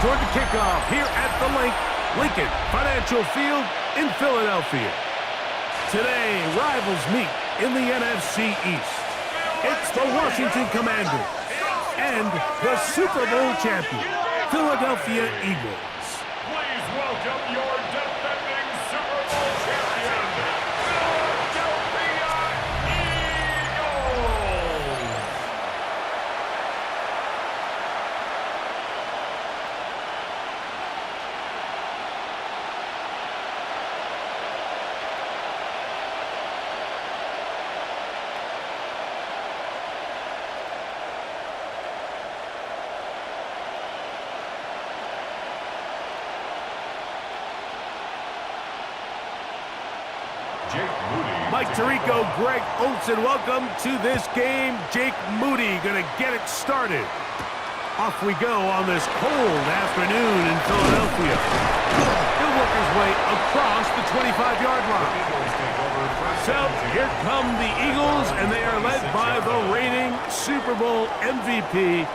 toward the kickoff here at the Lincoln Financial Field in Philadelphia. Today, rivals meet in the NFC East. It's the Washington Commanders and the Super Bowl champion, Philadelphia Eagles. Please welcome your defending Super Bowl champion, Philadelphia Eagles. Mike Tirico, Greg Olsen, welcome to this game. Jake Moody going to get it started. Off we go on this cold afternoon in Philadelphia. He'll work his way across the 25-yard line. So here come the Eagles, and they are led by the reigning Super Bowl MVP.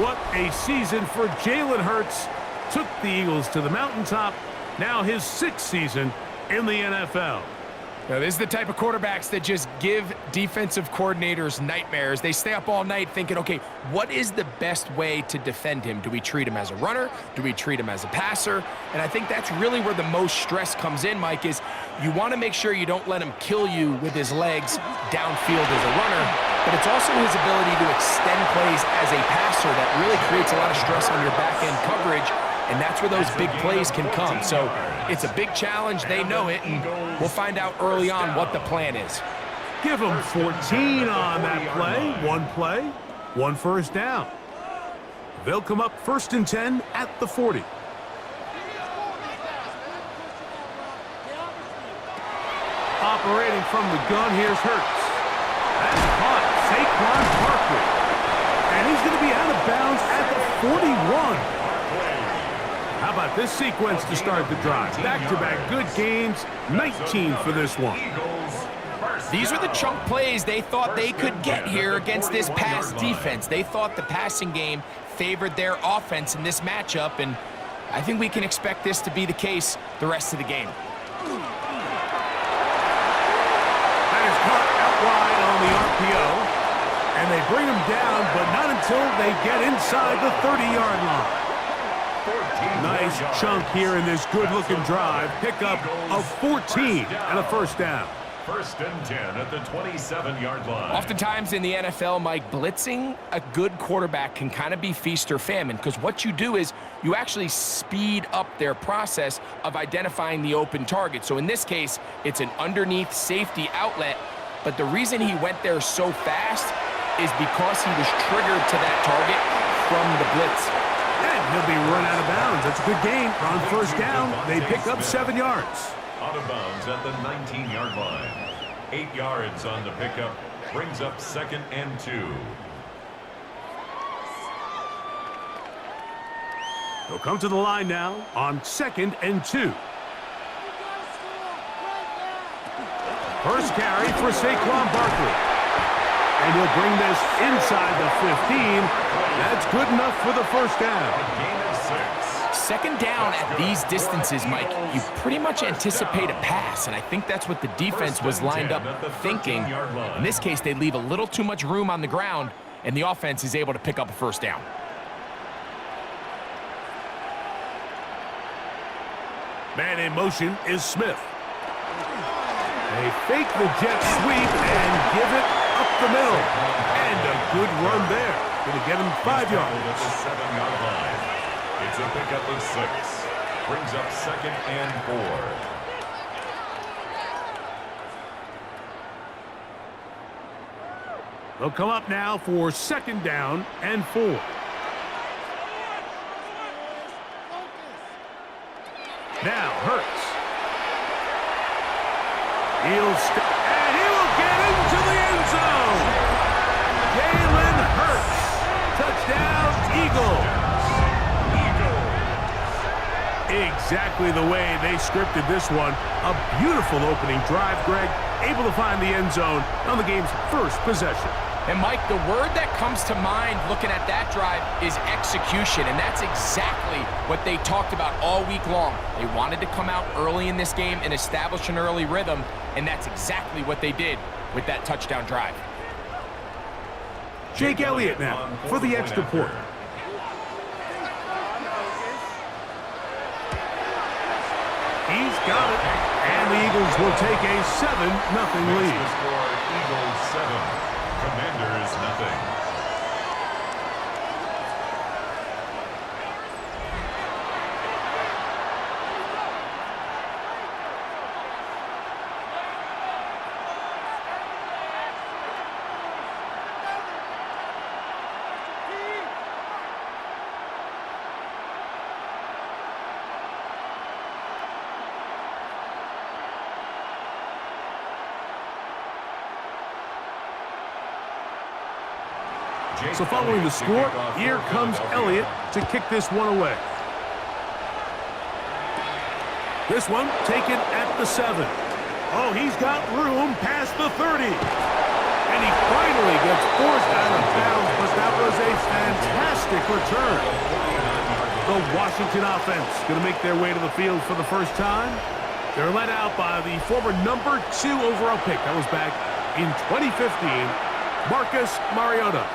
What a season for Jalen Hurts. Took the Eagles to the mountaintop. Now his 6th season in the NFL. Now, this is the type of quarterbacks that just give defensive coordinators nightmares. They stay up all night thinking, okay, what is the best way to defend him? Do we treat him as a runner? Do we treat him as a passer? And I think that's really where the most stress comes in, Mike, is you want to make sure you don't let him kill you with his legs downfield as a runner, but it's also his ability to extend plays as a passer that really creates a lot of stress on your back-end coverage, and that's where those big plays can come. So it's a big challenge. They know it, and we'll find out early on what the plan is. Give them 14 on that play, one first down. They'll come up 1st and 10 at the 40. Operating from the gun, here's Hurts. That's caught, Saquon Barkley. And he's going to be out of bounds at the 41. How about this sequence to start the drive? Back-to-back good gains, 19 for this one. These are the chunk plays they thought they could get here against this pass defense. They thought the passing game favored their offense in this matchup, and I think we can expect this to be the case the rest of the game. That is caught out wide on the RPO, and they bring him down, but not until they get inside the 30-yard line. Nice chunk here in this good-looking drive. Pick up of 14 and a first down. 1st and 10 at the 27-yard line. Oftentimes in the NFL, Mike, blitzing a good quarterback can kind of be feast or famine, because what you do is you actually speed up their process of identifying the open target. So in this case, it's an underneath safety outlet, but the reason he went there so fast is because he was triggered to that target from the blitz. And he'll be run out of bounds. That's a good gain. On 1st down, they pick up 7 yards. Out of bounds at the 19-yard line. 8 yards on the pickup. Brings up 2nd and 2. They'll come to the line now on 2nd and 2. First carry for Saquon Barkley. And he'll bring this inside the 15. That's good enough for the first down. Second down at these distances, Mike, you pretty much anticipate a pass, and I think that's what the defense was lined up thinking. In this case, they leave a little too much room on the ground, and the offense is able to pick up a first down. Man in motion is Smith. They fake the jet sweep and give it up the middle. And a good run there. Going to get him 5 yards. At the 7-yard line. It's a pickup of 6. Brings up 2nd and 4. They'll come up now for 2nd down and 4. Now Hurts. And he will get into the end zone. Jalen Hurts. Touchdown, Eagles. Exactly the way they scripted this one. A beautiful opening drive, Greg. Able to find the end zone on the game's first possession. And, Mike, the word that comes to mind looking at that drive is execution, and that's exactly what they talked about all week long. They wanted to come out early in this game and establish an early rhythm, and that's exactly what they did with that touchdown drive. Jake Elliott now for the extra point. He's got it, and the Eagles will take a 7-0 lead. The score, Eagles 7. Commanders nothing. So following the score, here comes Elliott to kick this one away. This one taken at the 7. Oh, he's got room past the 30. And he finally gets forced out of bounds, but that was a fantastic return. The Washington offense going to make their way to the field for the first time. They're led out by the former number 2 overall pick. That was back in 2015, Marcus Mariota.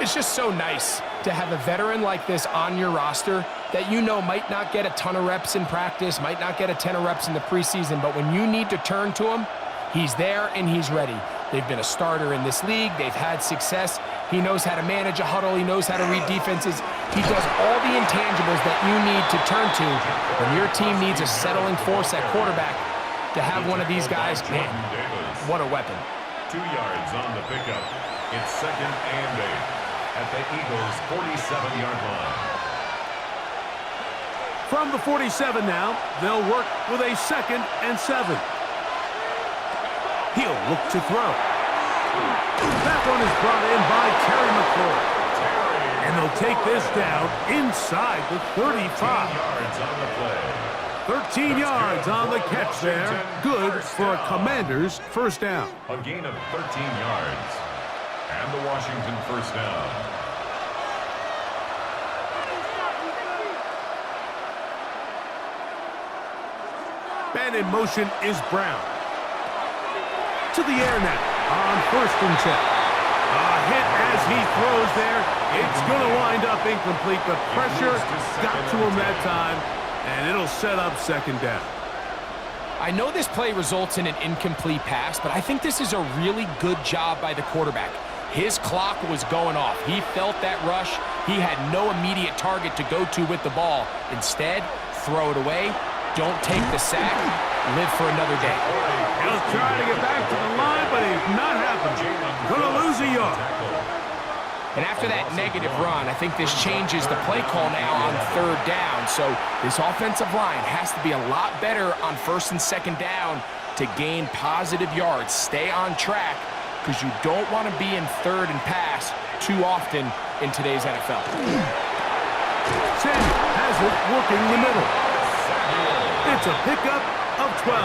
It's just so nice to have a veteran like this on your roster that you know might not get a ton of reps in practice, might not get a ton of reps in the preseason, but when you need to turn to him, he's there and he's ready. They've been a starter in this league. They've had success. He knows how to manage a huddle. He knows how to read defenses. He does all the intangibles that you need to turn to when your team needs a settling force at quarterback. To have one of these guys, man, what a weapon. 2 yards on the pickup. It's 2nd and 8. At the Eagles' 47-yard line. From the 47 now, they'll work with a 2nd and 7. He'll look to throw. That one is brought in by Terry McLaurin. And they'll take this down inside the 35. 13 yards on the play. 13 yards on the catch there. Good for a Commanders first down. A gain of 13 yards. And the Washington first down. Man in motion is Brown. To the air now on 1st and 10. A hit as he throws there. It's going to wind up incomplete. The pressure got to him that time, and it'll set up 2nd down. I know this play results in an incomplete pass, but I think this is a really good job by the quarterback. His clock was going off. He felt that rush. He had no immediate target to go to with the ball. Instead, throw it away. Don't take the sack. Live for another day. He'll try to get back to the line, but he's not happening. Going to lose a yard. And after that negative run, I think this changes the play call now on 3rd down. So this offensive line has to be a lot better on 1st and 2nd down to gain positive yards. Stay on track, because you don't want to be in 3rd and pass too often in today's NFL. Samuel has it working the middle. It's a pickup of 12.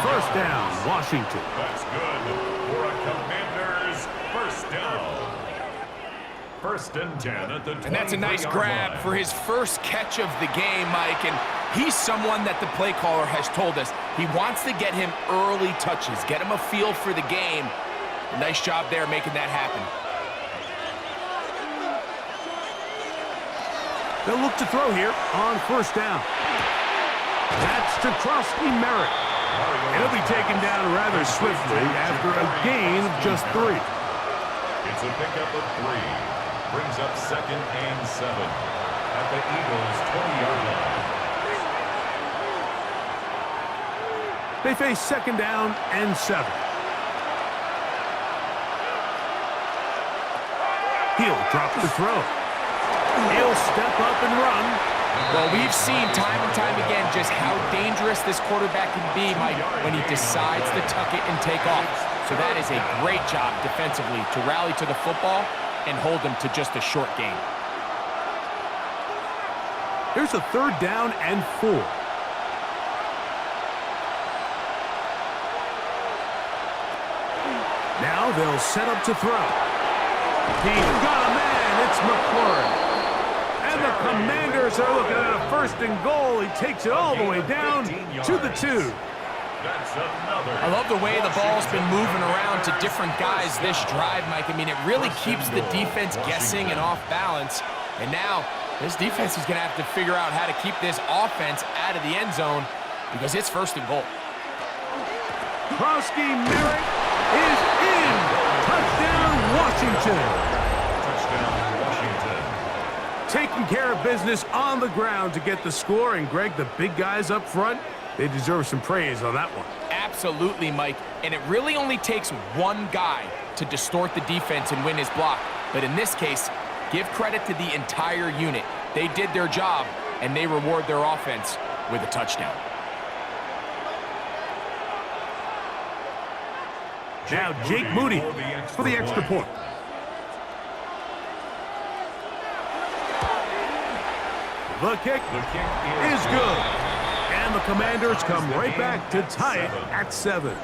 First down, Washington. That's good for a Commanders first down. 1st and 10 at the 23-yard line. And that's a nice grab for his first catch of the game, Mike. And he's someone that the play caller has told us he wants to get him early touches, get him a feel for the game. Nice job there making that happen. They'll look to throw here on 1st down. That's to Trusty Merritt. He'll be taken down rather swiftly after a gain of just 3. It's a pickup of 3. Brings up 2nd and 7 at the Eagles' 20-yard line. They face 2nd down and 7. He'll drop the throw. He'll step up and run. Well, we've seen time and time again just how dangerous this quarterback can be, Mike, when he decides to tuck it and take off. So that is a great job defensively to rally to the football and hold them to just a short gain. Here's a 3rd down and 4. Now they'll set up to throw. He's got a man. It's McLaurin. And the Commanders are looking at a 1st and goal. He takes it all the way down to the 2. I love the way the ball's been moving around to different guys this drive, Mike. I mean, it really keeps the defense guessing and off balance. And now this defense is going to have to figure out how to keep this offense out of the end zone because it's 1st and goal. Krosky Merrick is in. Touchdown, Washington. Taking care of business on the ground to get the score. And, Greg, the big guys up front, they deserve some praise on that one. Absolutely, Mike. And it really only takes one guy to distort the defense and win his block. But in this case, give credit to the entire unit. They did their job, and they reward their offense with a touchdown. Now Jake Moody for the extra point. The kick is good. And the Commanders come right back to tie it at 7.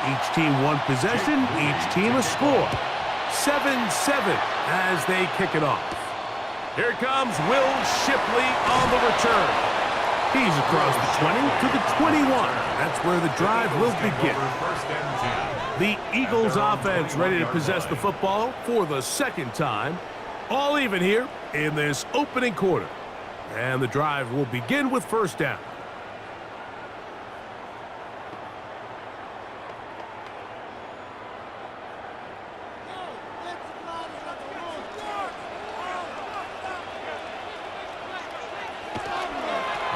Each team one possession, each team a score. 7-7 as they kick it off. Here comes Will Shipley on the return. He's across the 20 to the 21. That's where the drive will begin. The Eagles offense ready to possess the football for the 2nd time. All even here in this opening quarter. And the drive will begin with 1st down.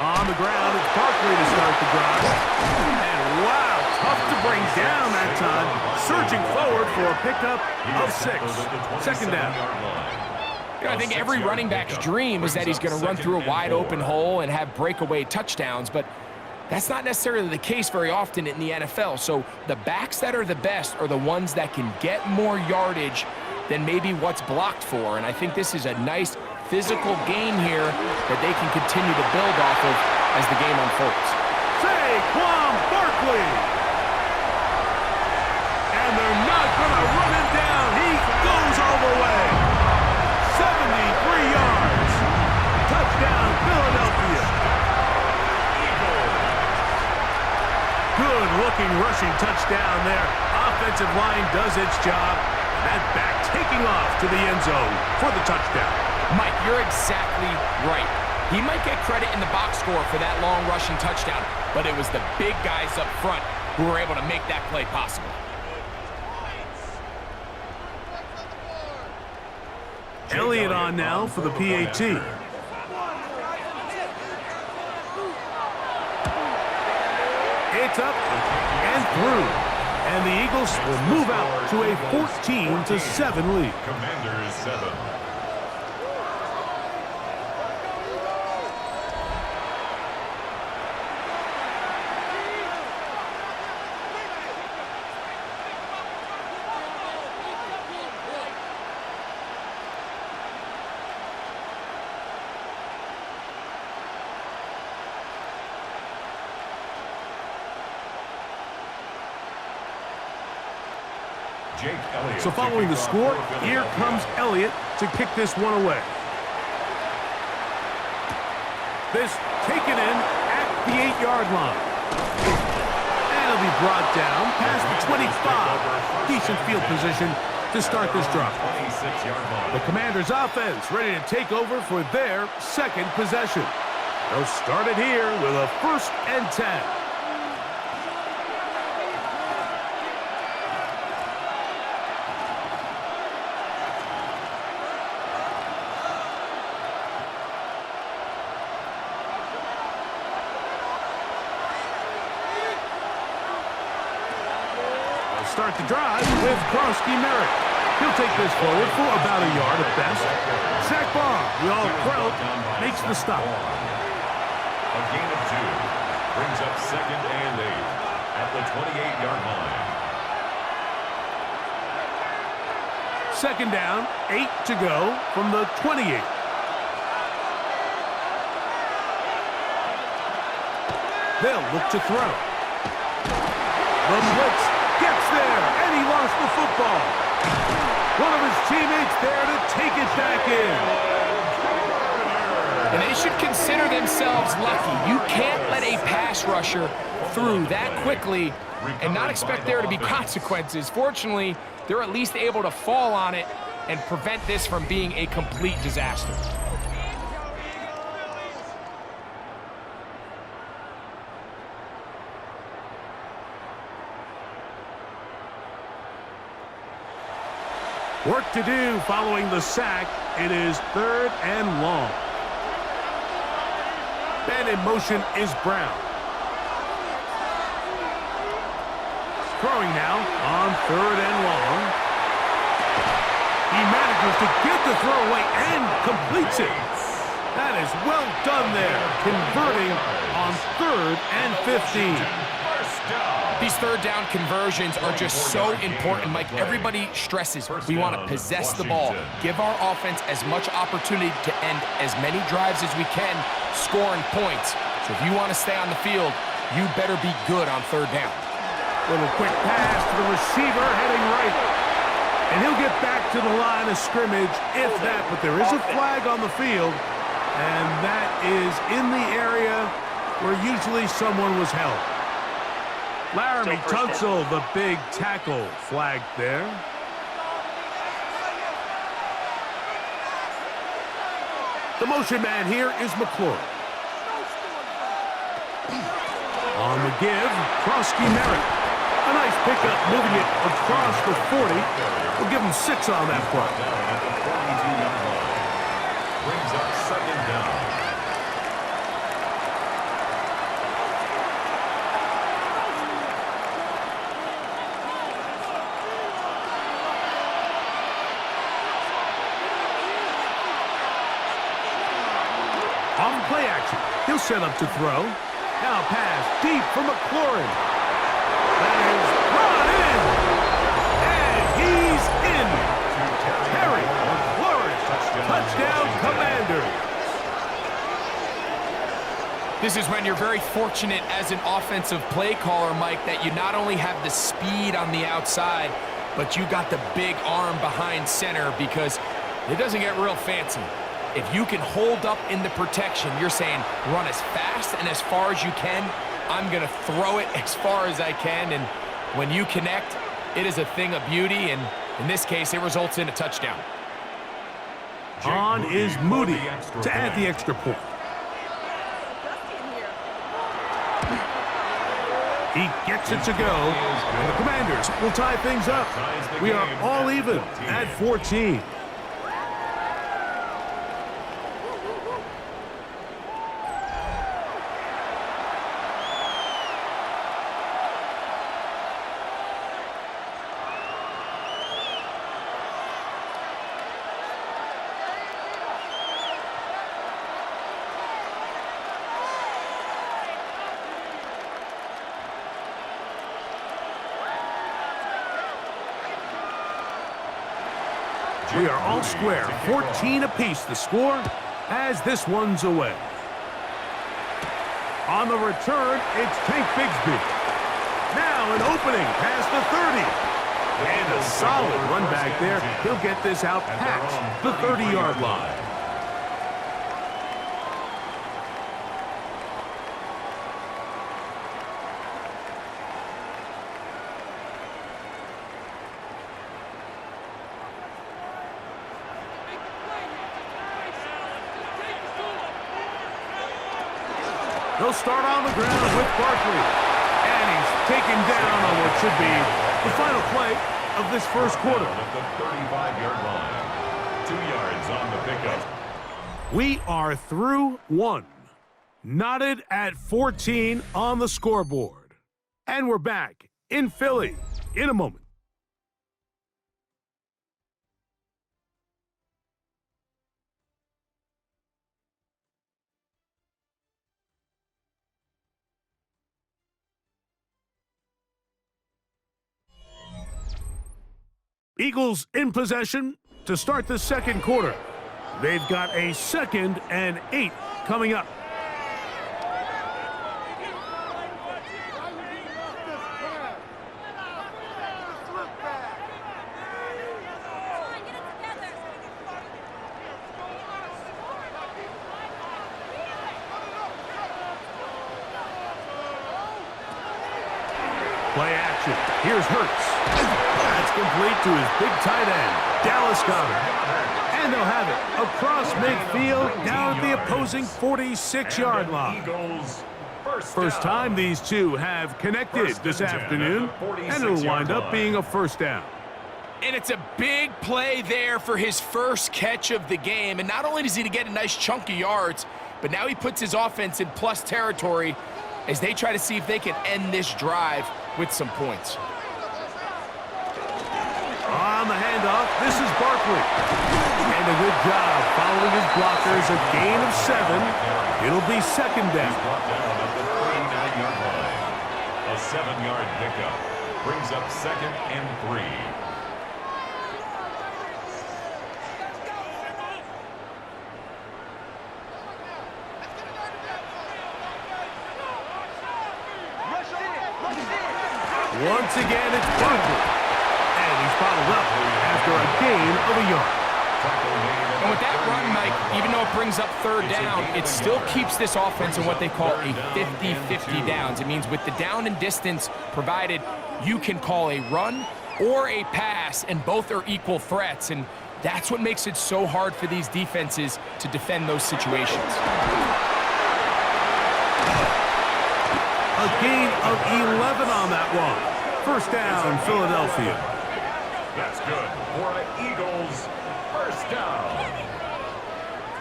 On the ground, it's Barkley to start the drive. And wow, tough to bring down that time. Surging forward for a pickup of 6. 2nd down. You know, I think every running back's dream is that he's going to run through a wide open hole and have breakaway touchdowns, but that's not necessarily the case very often in the NFL. So the backs that are the best are the ones that can get more yardage than maybe what's blocked for. And I think this is a nice physical gain here that they can continue to build off of as the game unfolds. Saquon Barkley. And they're not going to run him down. He goes all the way. 73 yards. Touchdown, Philadelphia. Good-looking rushing touchdown there. Offensive line does its job. That back taking off to the end zone for the touchdown. Mike, you're exactly right. He might get credit in the box score for that long rushing touchdown, but it was the big guys up front who were able to make that play possible. Elliott on now for the PAT. It's up and through. And the Eagles will move out to a 14-7 lead. Commanders 7. So following the score, here comes Elliott to kick this one away. This taken in at the 8-yard line. And it'll be brought down past the 25. Decent field position to start this drive. The Commanders' offense ready to take over for their 2nd possession. They'll start it here with a 1st and 10. Start the drive with Krosky Merrick. He'll take this forward for about a yard at best. Sack bar. The All-Pro makes the stop. A gain of 2 brings up 2nd and 8 at the 28-yard line. 2nd down, 8 to go from the 28. They'll look to throw. The blitz gets there, and he lost the football. One of his teammates there to take it back in. And they should consider themselves lucky. You can't let a pass rusher through that quickly and not expect there to be consequences. Fortunately, they're at least able to fall on it and prevent this from being a complete disaster. Work to do following the sack. It is 3rd and long. Man in motion is Brown. Throwing now on 3rd and long. He manages to get the throw away and completes it. That is well done there, converting on 3rd and 15. These 3rd down conversions are just so important, Mike. Everybody stresses we want to possess the ball, give our offense as much opportunity to end as many drives as we can, scoring points. So if you want to stay on the field, you better be good on 3rd down. Little quick pass to the receiver heading right. And he'll get back to the line of scrimmage if that, but there is a flag on the field, and that is in the area where usually someone was held. Laramie Tunsil, the big tackle, flagged there. The motion man here is McClure. On the give, Krosky Merritt. A nice pickup, moving it across the 40. We'll give him 6 on that play. Brings up 2nd down. On play action, he'll set up to throw. Now pass deep for McLaurin. That is brought in. And he's in. Terry McLaurin. Touchdown, Commanders. This is when you're very fortunate as an offensive play caller, Mike, that you not only have the speed on the outside, but you got the big arm behind center, because it doesn't get real fancy. If you can hold up in the protection, you're saying run as fast and as far as you can. I'm going to throw it as far as I can. And when you connect, it is a thing of beauty. And in this case, it results in a touchdown. On is Moody to add the extra point. He gets it to go. And the Commanders will tie things up. We are all even at 14. We are all square, 14 apiece the score as this one's away. On the return, it's Tank Bigsby. Now an opening past the 30. And a solid run back there. He'll get this out past the 30-yard line. They'll start on the ground with Barkley. And he's taken down on what should be the final play of this first quarter. At the 35-yard line. 2 yards on the pickup. We are through one. Knotted at 14 on the scoreboard. And we're back in Philly in a moment. Eagles in possession to start the second quarter. They've got a 2nd and 8 coming up. Play action. Here's Hurts. That's complete to his big tight end, Dallas Goedert. And they'll have it across midfield down at the opposing 46-yard line. First time these two have connected this afternoon, and it'll wind up being a first down. And it's a big play there for his first catch of the game. And not only does he get a nice chunk of yards, but now he puts his offense in plus territory as they try to see if they can end this drive with some points. On the handoff, this is Barkley. And a good job following his blockers, a gain of 7. It'll be second down. Brought down at the 39-yard line. A 7-yard pickup brings up 2nd and 3. Once again, it's Barkley. And he's followed up after a gain of a yard. And with that run, Mike, even though it brings up 3rd down, it still keeps this offense in what they call a 50-50 downs. It means with the down and distance provided, you can call a run or a pass, and both are equal threats. And that's what makes it so hard for these defenses to defend those situations. A gain of 11 on that one. First down, Philadelphia. That's good for an Eagles first down.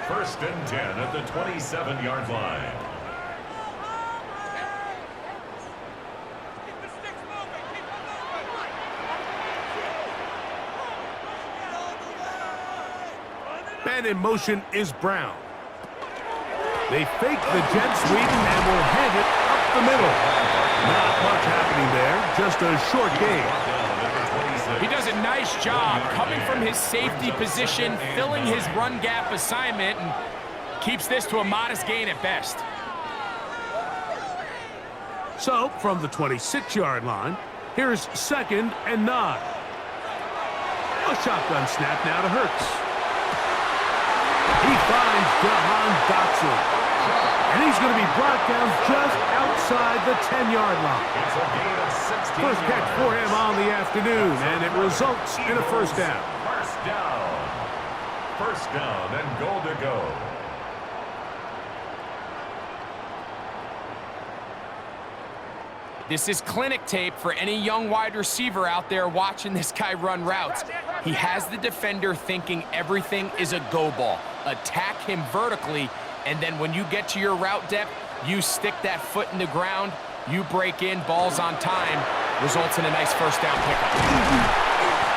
1st and 10 at the 27-yard line. Man in motion is Brown. They fake the jet sweep and will hand it up the middle. Not much happening there, just a short gain. He does a nice job coming from his safety position, filling his run gap assignment, and keeps this to a modest gain at best. So, from the 26-yard line, here's 2nd and 9. A shotgun snap now to Hurts. He finds Jahan Dotson. And he's going to be brought down just outside the 10-yard line. It's a gain of 16 First catch for him on the afternoon, and it results in a first down. First down and goal to go. This is clinic tape for any young wide receiver out there watching this guy run routes. He has the defender thinking everything is a go ball. Attack him vertically, and then when you get to your route depth, you stick that foot in the ground, you break in, balls on time, results in a nice first down pickup.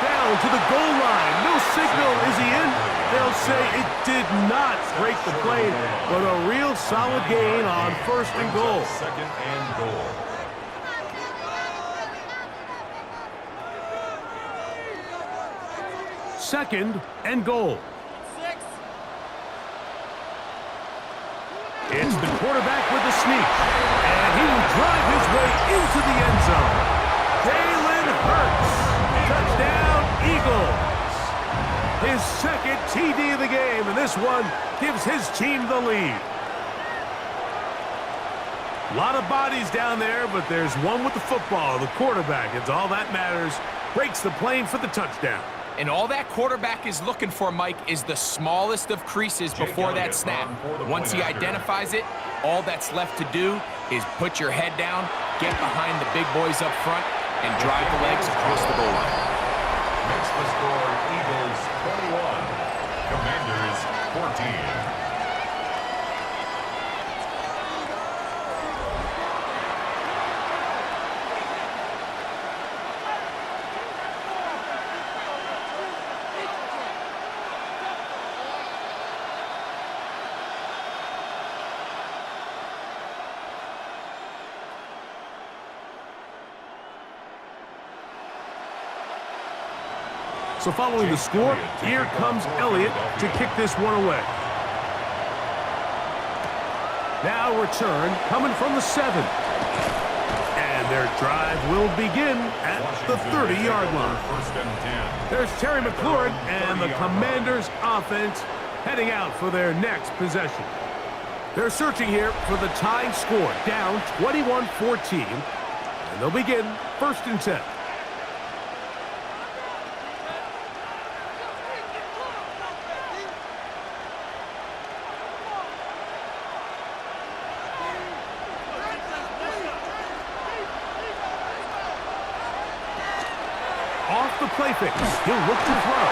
Down to the goal line. No signal. Is he in? They'll say it did not break the play, but a real solid gain on 1st and goal. 2nd and goal. Second and goal. It's the quarterback with the sneak, and he will drive his way into the end zone. Jalen Hurts, touchdown Eagles. His 2nd TD of the game, and this one gives his team the lead. A lot of bodies down there, but there's one with the football, the quarterback. It's all that matters. Breaks the plane for the touchdown. And all that quarterback is looking for, Mike, is the smallest of creases before that snap. Once he identifies it, all that's left to do is put your head down, get behind the big boys up front, and drive the legs across the goal line. Makes the score Eagles 21, Commanders 14. So following the score, here comes Elliott to kick this one away. Now return coming from the 7. And their drive will begin at the 30-yard line. There's Terry McLaurin and the Commanders' offense heading out for their next possession. They're searching here for the tying score, down 21-14. And they'll begin 1st and 10. Off the play fix. He'll look to throw.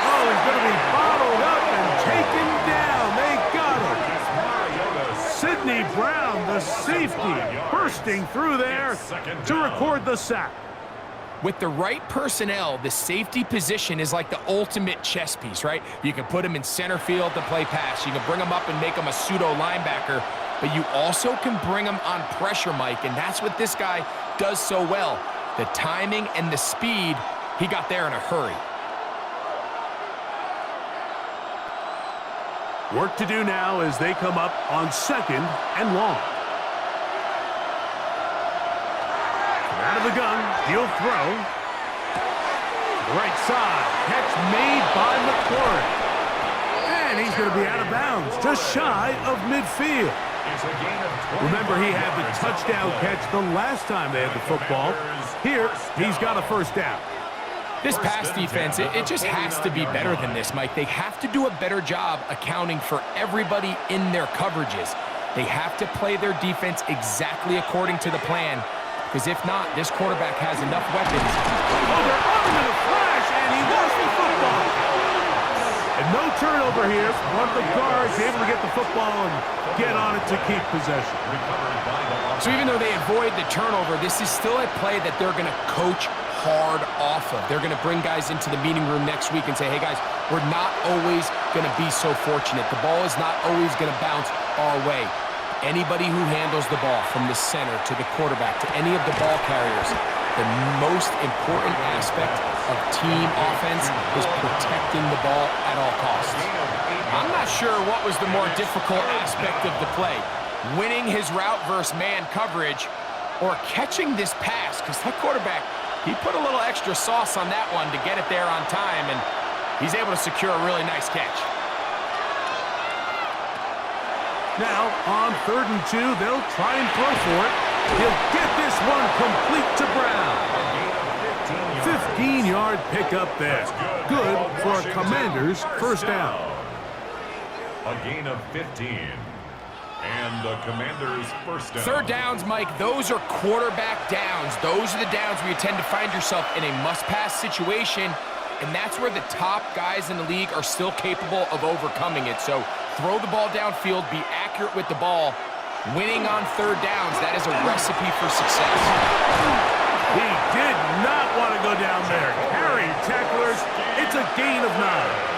Oh, he's going to be bottled up and taken down. They got him. Sidney Brown, the safety, bursting through there to record the sack. With the right personnel, the safety position is like the ultimate chess piece, right? You can put him in center field to play pass. You can bring him up and make him a pseudo linebacker, but you also can bring him on pressure, Mike, and that's what this guy does so well. The timing and the speed, he got there in a hurry. Work to do now as they come up on 2nd and long. Out of the gun, he'll throw. Right side, catch made by McLaurin. And he's going to be out of bounds, just shy of midfield. Remember, he had the touchdown catch the last time they had the football. Here, he's got a 1st down. This pass defense, it just has to be better than this, Mike. They have to do a better job accounting for everybody in their coverages. They have to play their defense exactly according to the plan, because if not, this quarterback has enough weapons. Oh, they're on him in a flash, and he lost the football. And no turnover here. One of the guards able to get the football and get on it to keep possession. So even though they avoid the turnover, this is still a play that they're going to coach hard off of. They're going to bring guys into the meeting room next week and say, hey guys, we're not always going to be so fortunate. The ball is not always going to bounce our way. Anybody who handles the ball from the center to the quarterback to any of the ball carriers, the most important aspect of team offense is protecting the ball at all costs. I'm not sure what was the more difficult aspect of the play, winning his route versus man coverage or catching this pass, because that quarterback, he put a little extra sauce on that one to get it there on time, and he's able to secure a really nice catch. Now, on 3rd and 2, they'll try and throw for it. He'll get this one complete to Brown. 15-yard pickup there. Good for a Commanders' 1st down. A gain of 15. And the Commanders' 1st down. 3rd downs, Mike, those are quarterback downs. Those are the downs where you tend to find yourself in a must-pass situation, and that's where the top guys in the league are still capable of overcoming it. So throw the ball downfield, be accurate with the ball. Winning on 3rd downs, that is a recipe for success. He did not want to go down there. Carrying tacklers, it's a gain of 9.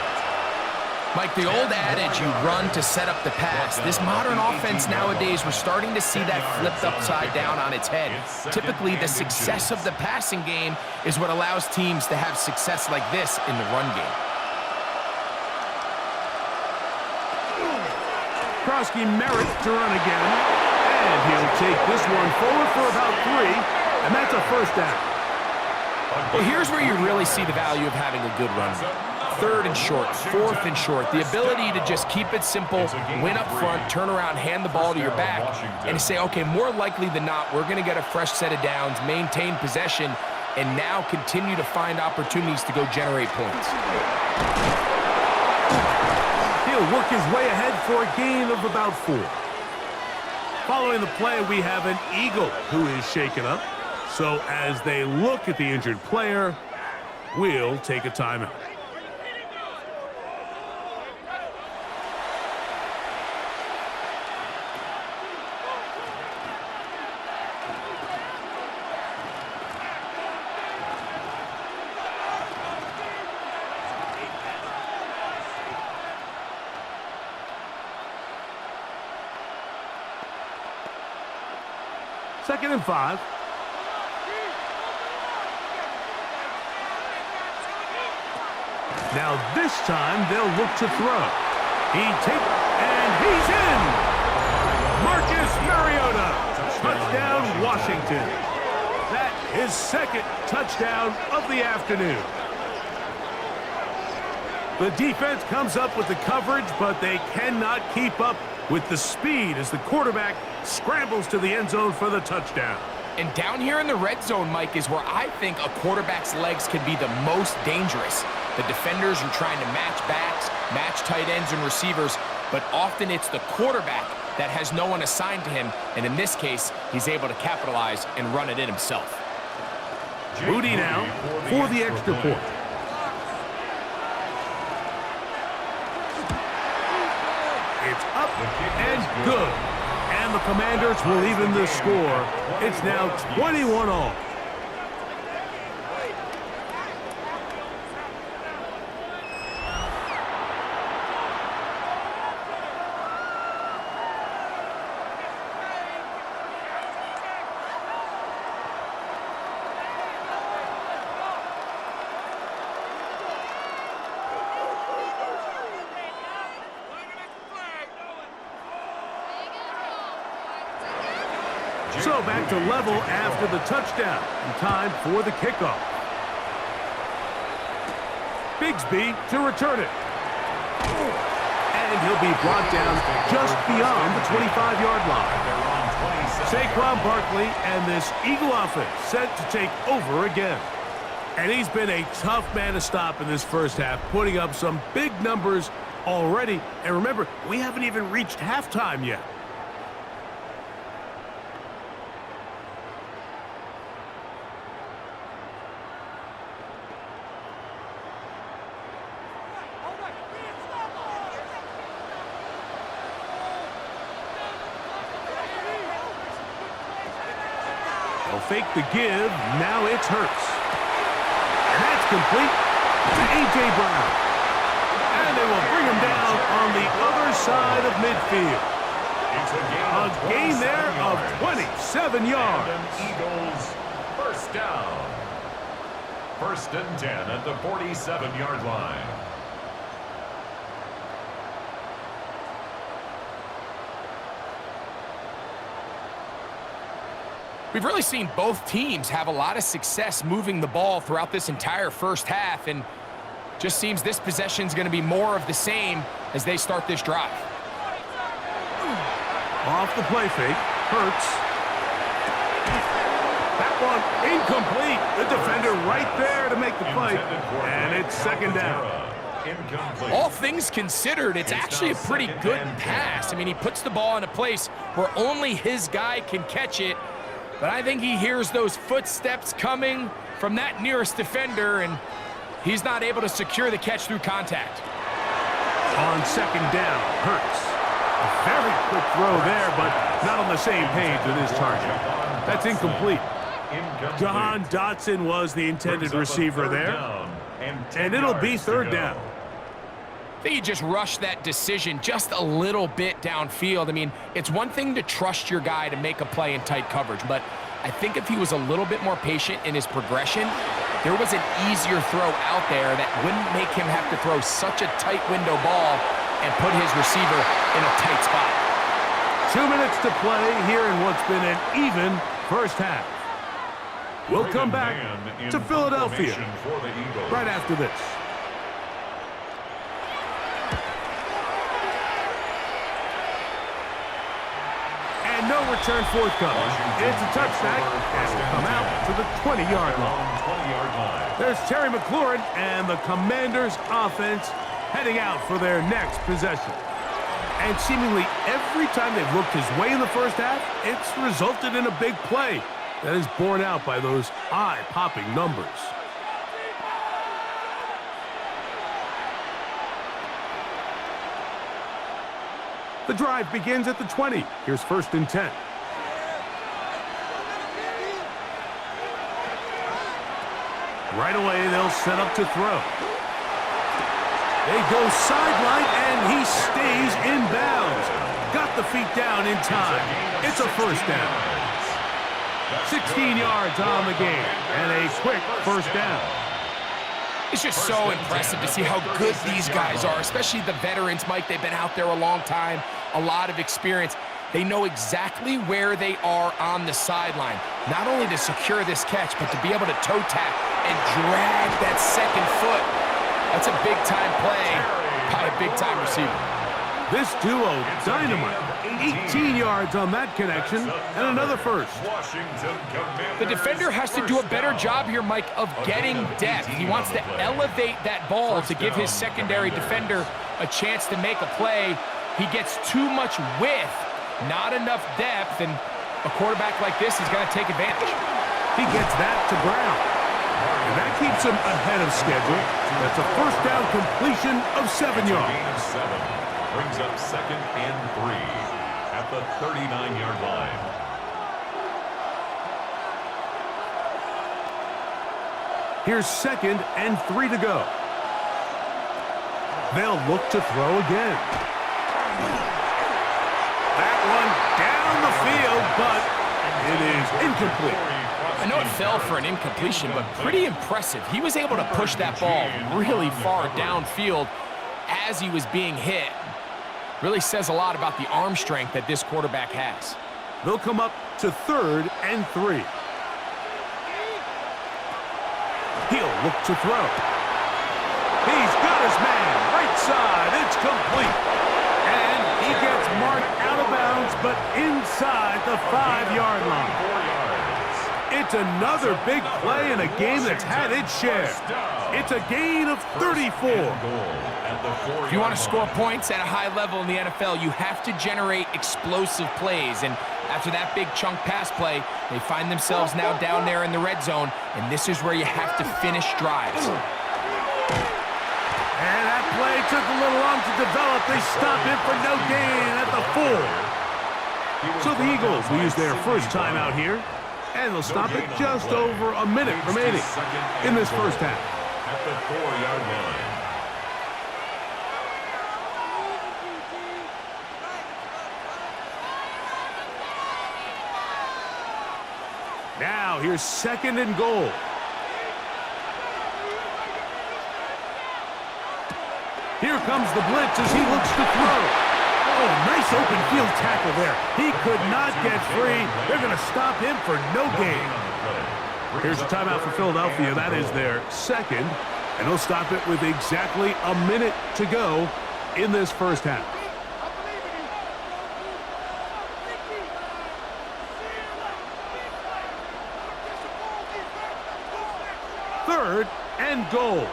Mike, the old adage, you run to set up the pass. This modern offense nowadays, we're starting to see that flipped upside down on its head. Typically, the success of the passing game is what allows teams to have success like this in the run game. Krosky merits to run again, and he'll take this one forward for about 3, and that's a 1st down. Well, here's where you really see the value of having a good run. 3rd and short, 4th and short, the ability to just keep it simple, win up front, turn around, hand the ball to your back, and say, okay, more likely than not, we're going to get a fresh set of downs, maintain possession, and now continue to find opportunities to go generate points. He'll work his way ahead for a gain of about 4. Following the play, we have an Eagle who is shaken up. So as they look at the injured player, we'll take a timeout. Second and 5. Now this time they'll look to throw. And he's in! Marcus Mariota, touchdown Washington. That is second touchdown of the afternoon. The defense comes up with the coverage, but they cannot keep up with the speed as the quarterback scrambles to the end zone for the touchdown. And down here in the red zone, Mike, is where I think a quarterback's legs can be the most dangerous. The defenders are trying to match backs, match tight ends and receivers, but often it's the quarterback that has no one assigned to him, and in this case, he's able to capitalize and run it in himself. Moody now for the extra point. It's up and good. And the Commanders will even the score. It's now 21-all. So back to level after the touchdown. And time for the kickoff. Bigsby to return it. And he'll be brought down just beyond the 25-yard line. Saquon Barkley and this Eagle offense set to take over again. And he's been a tough man to stop in this first half, putting up some big numbers already. And remember, we haven't even reached halftime yet. They'll fake the give. Now it's Hurts. And that's complete to A.J. Brown. And they will bring him down on the other side of midfield. A gain there of 27 yards. Eagles first down. First and 10 at the 47-yard line. We've really seen both teams have a lot of success moving the ball throughout this entire first half, and just seems this possession is going to be more of the same as they start this drive. Off the play fake, Hurts. That one incomplete. The defender right there to make the play, and it's second down. All things considered, it's actually a pretty good pass. I mean, he puts the ball in a place where only his guy can catch it. But I think he hears those footsteps coming from that nearest defender, and he's not able to secure the catch through contact. On second down, Hurts. A very quick throw there, but not on the same page with his target. That's incomplete. Jahan Dotson was the intended receiver there, and it'll be third down. I think he just rushed that decision just a little bit downfield. I mean, it's one thing to trust your guy to make a play in tight coverage, but I think if he was a little bit more patient in his progression, there was an easier throw out there that wouldn't make him have to throw such a tight window ball and put his receiver in a tight spot. 2 minutes to play here in what's been an even first half. We'll come back to Philadelphia right after this. And no return forthcoming. It's a touchback, and will come out to the 20-yard line. There's Terry McLaurin and the Commanders' offense heading out for their next possession. And seemingly every time they've looked his way in the first half, it's resulted in a big play that is borne out by those eye-popping numbers. The drive begins at the 20. Here's first and 10. Right away, they'll set up to throw. They go sideline, and he stays in bounds. Got the feet down in time. It's a first down. 16 yards on the game, and a quick first down. It's just so impressive to see how good these guys are, especially the veterans, Mike. They've been out there a long time, a lot of experience. They know exactly where they are on the sideline, not only to secure this catch, but to be able to toe tap and drag that second foot. That's a big-time play by a big-time receiver. This duo, dynamite. 18 yards on that connection, and another first. The defender has to do a better job here, Mike, of getting depth. He wants to elevate that ball to give his secondary defender a chance to make a play. He gets too much width, not enough depth, and a quarterback like this is going to take advantage. He gets that to Brown, and that keeps him ahead of schedule. That's a first down completion of 7 yards. Brings up 2nd and 3 at the 39-yard line. Here's 2nd and 3 to go. They'll look to throw again. That one down the field, but it is incomplete. I know it fell for an incompletion, but pretty impressive. He was able to push that ball really far downfield as he was being hit. Really says a lot about the arm strength that this quarterback has. They'll come up to 3rd and 3. He'll look to throw. He's got his man, right side, it's complete. And he gets marked out of bounds, but inside the 5-yard line. It's another big play in a game that's had its share. It's a gain of 34. If you want to score points at a high level in the NFL, you have to generate explosive plays. And after that big chunk pass play, they find themselves now down there in the red zone, and this is where you have to finish drives. And that play took a little long to develop. They stop him for no gain at the 4. So the Eagles will use their first time out here, and they'll stop it just over a minute remaining in this first half. At the 4-yard line. Now here's 2nd and goal. Here comes the blitz as he looks to throw. Oh, nice open field tackle there. He could not get free. They're going to stop him for no gain. Here's a timeout for Philadelphia. That is their 2nd. And they'll stop it with exactly a minute to go in this first half. 3rd and goal.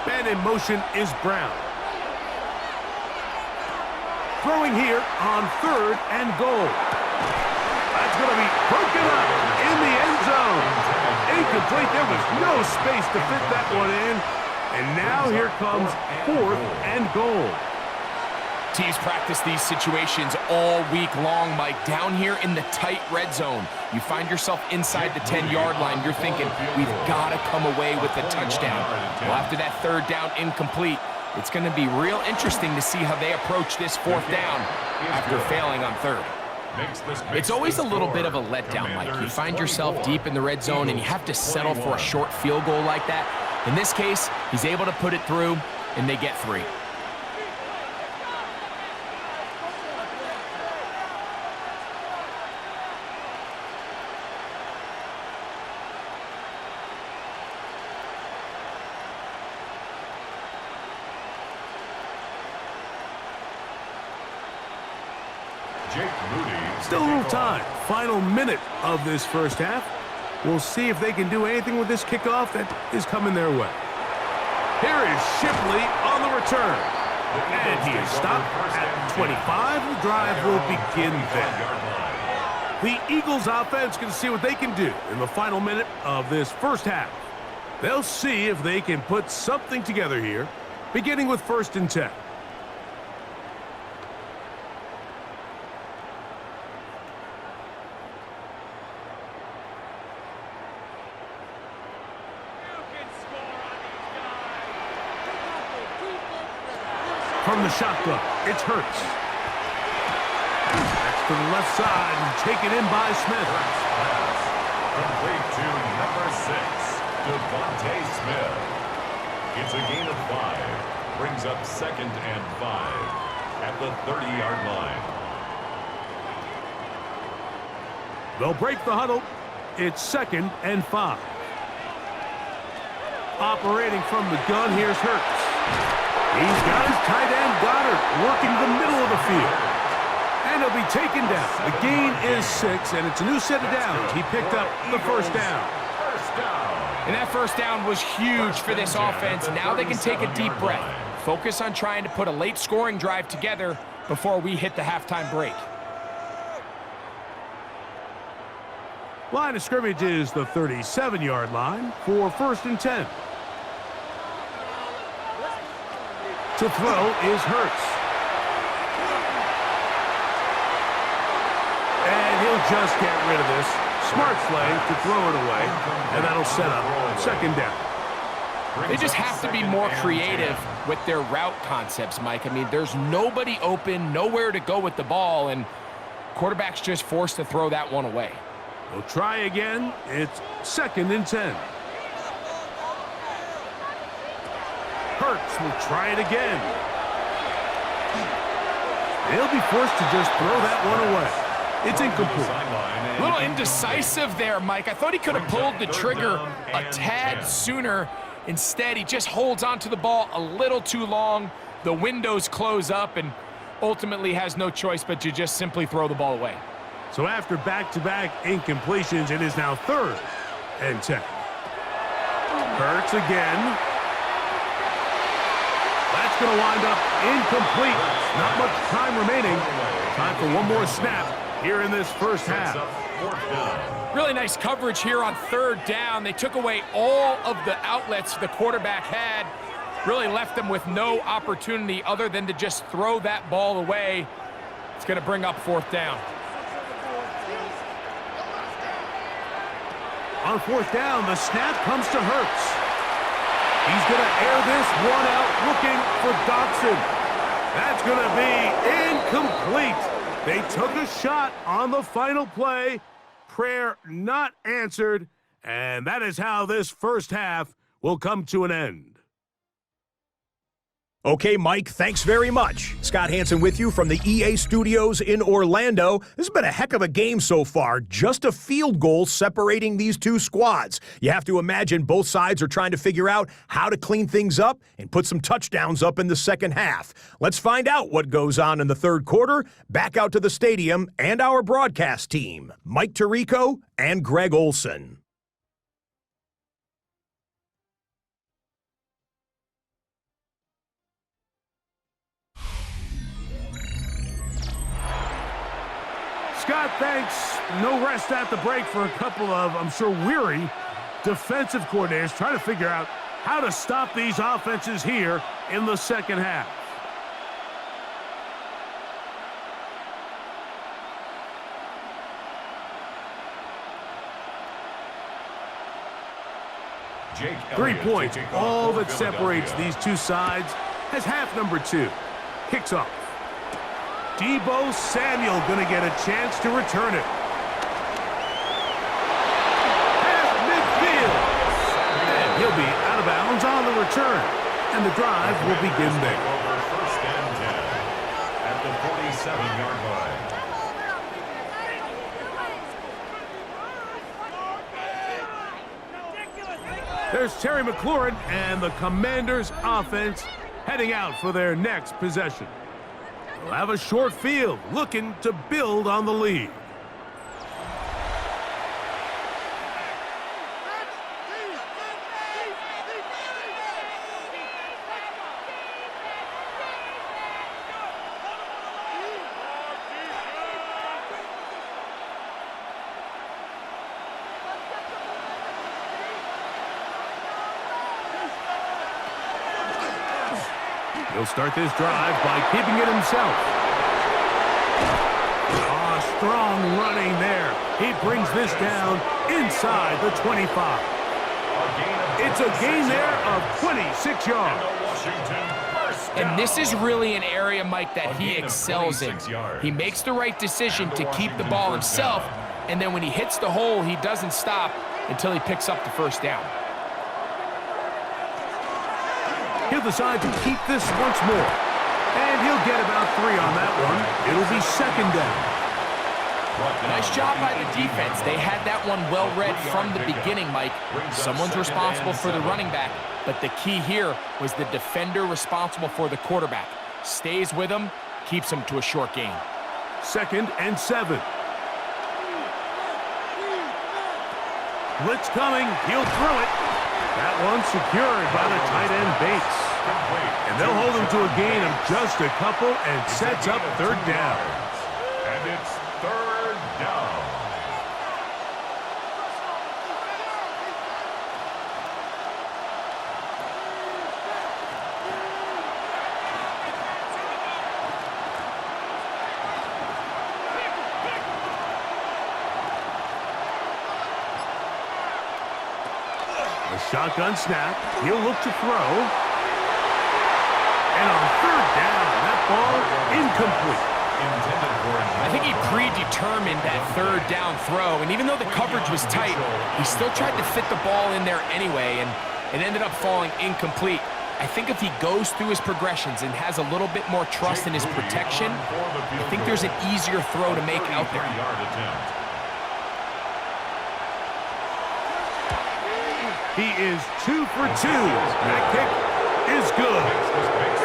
Man in motion is Brown. Throwing here on 3rd and goal. That's going to be broken up in the end zone. Incomplete. There was no space to fit that one in. And now here comes 4th and goal. Teams practice these situations all week long, Mike. Down here in the tight red zone, you find yourself inside the 10-yard line. You're thinking, we've got to come away with a touchdown. Well, after that 3rd down incomplete, it's going to be real interesting to see how they approach this 4th down after failing on 3rd. It's always a little bit of a letdown, Mike. You find yourself deep in the red zone, and you have to settle for a short field goal like that. In this case, he's able to put it through, and they get 3. Still a little time. Final minute of this first half. We'll see if they can do anything with this kickoff that is coming their way. Here is Shipley on the return. And he is stopped at 25. The drive will begin then. The Eagles offense can see what they can do in the final minute of this first half. They'll see if they can put something together here, beginning with 1st and 10. From the shotgun, it's Hurts. That's to the left side and taken in by Smith. complete to number 6, Devontae Smith. It's a gain of 5. Brings up 2nd and 5 at the 30-yard line. They'll break the huddle. It's 2nd and 5. Operating from the gun, here's Hurts. He's got his tight end, Goddard, working the middle of the field. And he'll be taken down. The gain is 6, and it's a new set of downs. He picked up the first down. And that first down was huge for this offense. Now they can take a deep breath. Focus on trying to put a late scoring drive together before we hit the halftime break. Line of scrimmage is the 37-yard line for 1st and 10. To throw is Hurts. And he'll just get rid of this. Smart play to throw it away, and that'll set up 2nd down. They just have to be more creative with their route concepts, Mike. I mean, there's nobody open, nowhere to go with the ball, and quarterback's just forced to throw that one away. They'll try again. It's 2nd and 10. Hurts will try it again. He'll be forced to just throw that one away. It's incomplete. A little indecisive there, Mike. I thought he could have pulled the trigger a tad sooner. Instead, he just holds onto the ball a little too long. The windows close up and ultimately has no choice but to just simply throw the ball away. So after back-to-back incompletions, it is now 3rd and 10. Hurts again. That's going to wind up incomplete. Not much time remaining. Time for one more snap here in this first half. Really nice coverage here on 3rd down. They took away all of the outlets the quarterback had. Really left them with no opportunity other than to just throw that ball away. It's going to bring up 4th down. On 4th down, the snap comes to Hurts. He's going to air this one out, looking for Dotson. That's going to be incomplete. They took a shot on the final play. Prayer not answered. And that is how this first half will come to an end. Okay, Mike, thanks very much. Scott Hansen with you from the EA studios in Orlando. This has been a heck of a game so far. Just a field goal separating these two squads. You have to imagine both sides are trying to figure out how to clean things up and put some touchdowns up in the second half. Let's find out what goes on in the 3rd quarter. Back out to the stadium and our broadcast team, Mike Tirico and Greg Olson. Scott, thanks. No rest at the break for a couple of, I'm sure, weary defensive coordinators trying to figure out how to stop these offenses here in the second half. Jake 3 Elliott points, taking all off for that separates Philadelphia. these two sides as half number 2 kicks off. Deebo Samuel going to get a chance to return it. Past midfield. And he'll be out of bounds on the return. And the drive will begin there. Over 1st and 10 at the 47-yard line. There's Terry McLaurin and the Commanders' offense heading out for their next possession. They'll have a short field, looking to build on the lead. He'll start this drive by keeping it himself. Oh, strong running there. He brings this down inside the 25. It's a gain there of 26 yards. And this is really an area, Mike, that he excels in. He makes the right decision to keep the ball himself, and then when he hits the hole, he doesn't stop until he picks up the first down. He'll decide to keep this once more. And he'll get about 3 on that one. It'll be second down. Nice job by the defense. They had that one well read from the beginning, Mike. Someone's responsible for the running back, but the key here was the defender responsible for the quarterback. Stays with him, keeps him to a short gain. 2nd and 7. Blitz coming. He'll throw it. That one secured by the tight end Bates. And they'll hold him to a gain of just a couple and sets up 3rd down. And it's 3rd down. A shotgun snap. He'll look to throw. And on 3rd down, that ball incomplete. I think he predetermined that 3rd down throw, and even though the coverage was tight, he still tried to fit the ball in there anyway, and it ended up falling incomplete. I think if he goes through his progressions and has a little bit more trust in his protection, I think there's an easier throw to make out there. He is 2 for 2. That kick is good.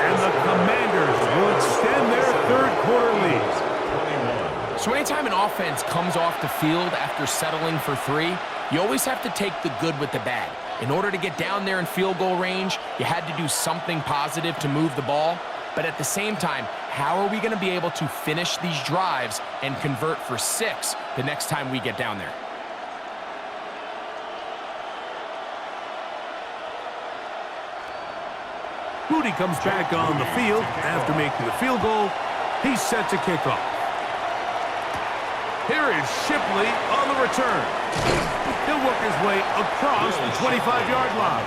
And the Commanders will extend their 3rd quarter lead. So anytime an offense comes off the field after settling for 3, you always have to take the good with the bad. In order to get down there in field goal range, you had to do something positive to move the ball. But at the same time, how are we going to be able to finish these drives and convert for 6 the next time we get down there? Moody comes back on the field after making the field goal. He's set to kick off. Here is Shipley on the return. He'll work his way across the 25-yard line.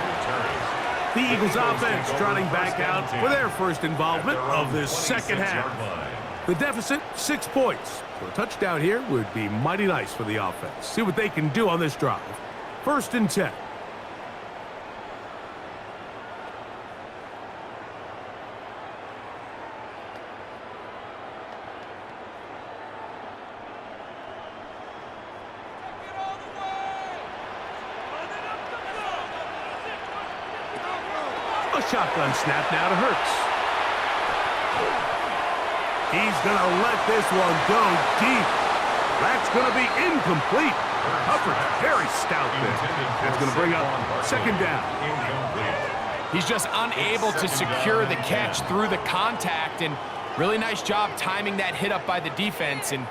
The Eagles offense trotting back out for their first involvement of this second half. The deficit, 6 points. So a touchdown here would be mighty nice for the offense. See what they can do on this drive. 1st and 10. A shotgun snap now to Hurts. He's going to let this one go deep. That's going to be incomplete. Coverage very stout there. That's going to bring up 2nd down. He's just unable to secure the catch through the contact, and really nice job timing that hit up by the defense. And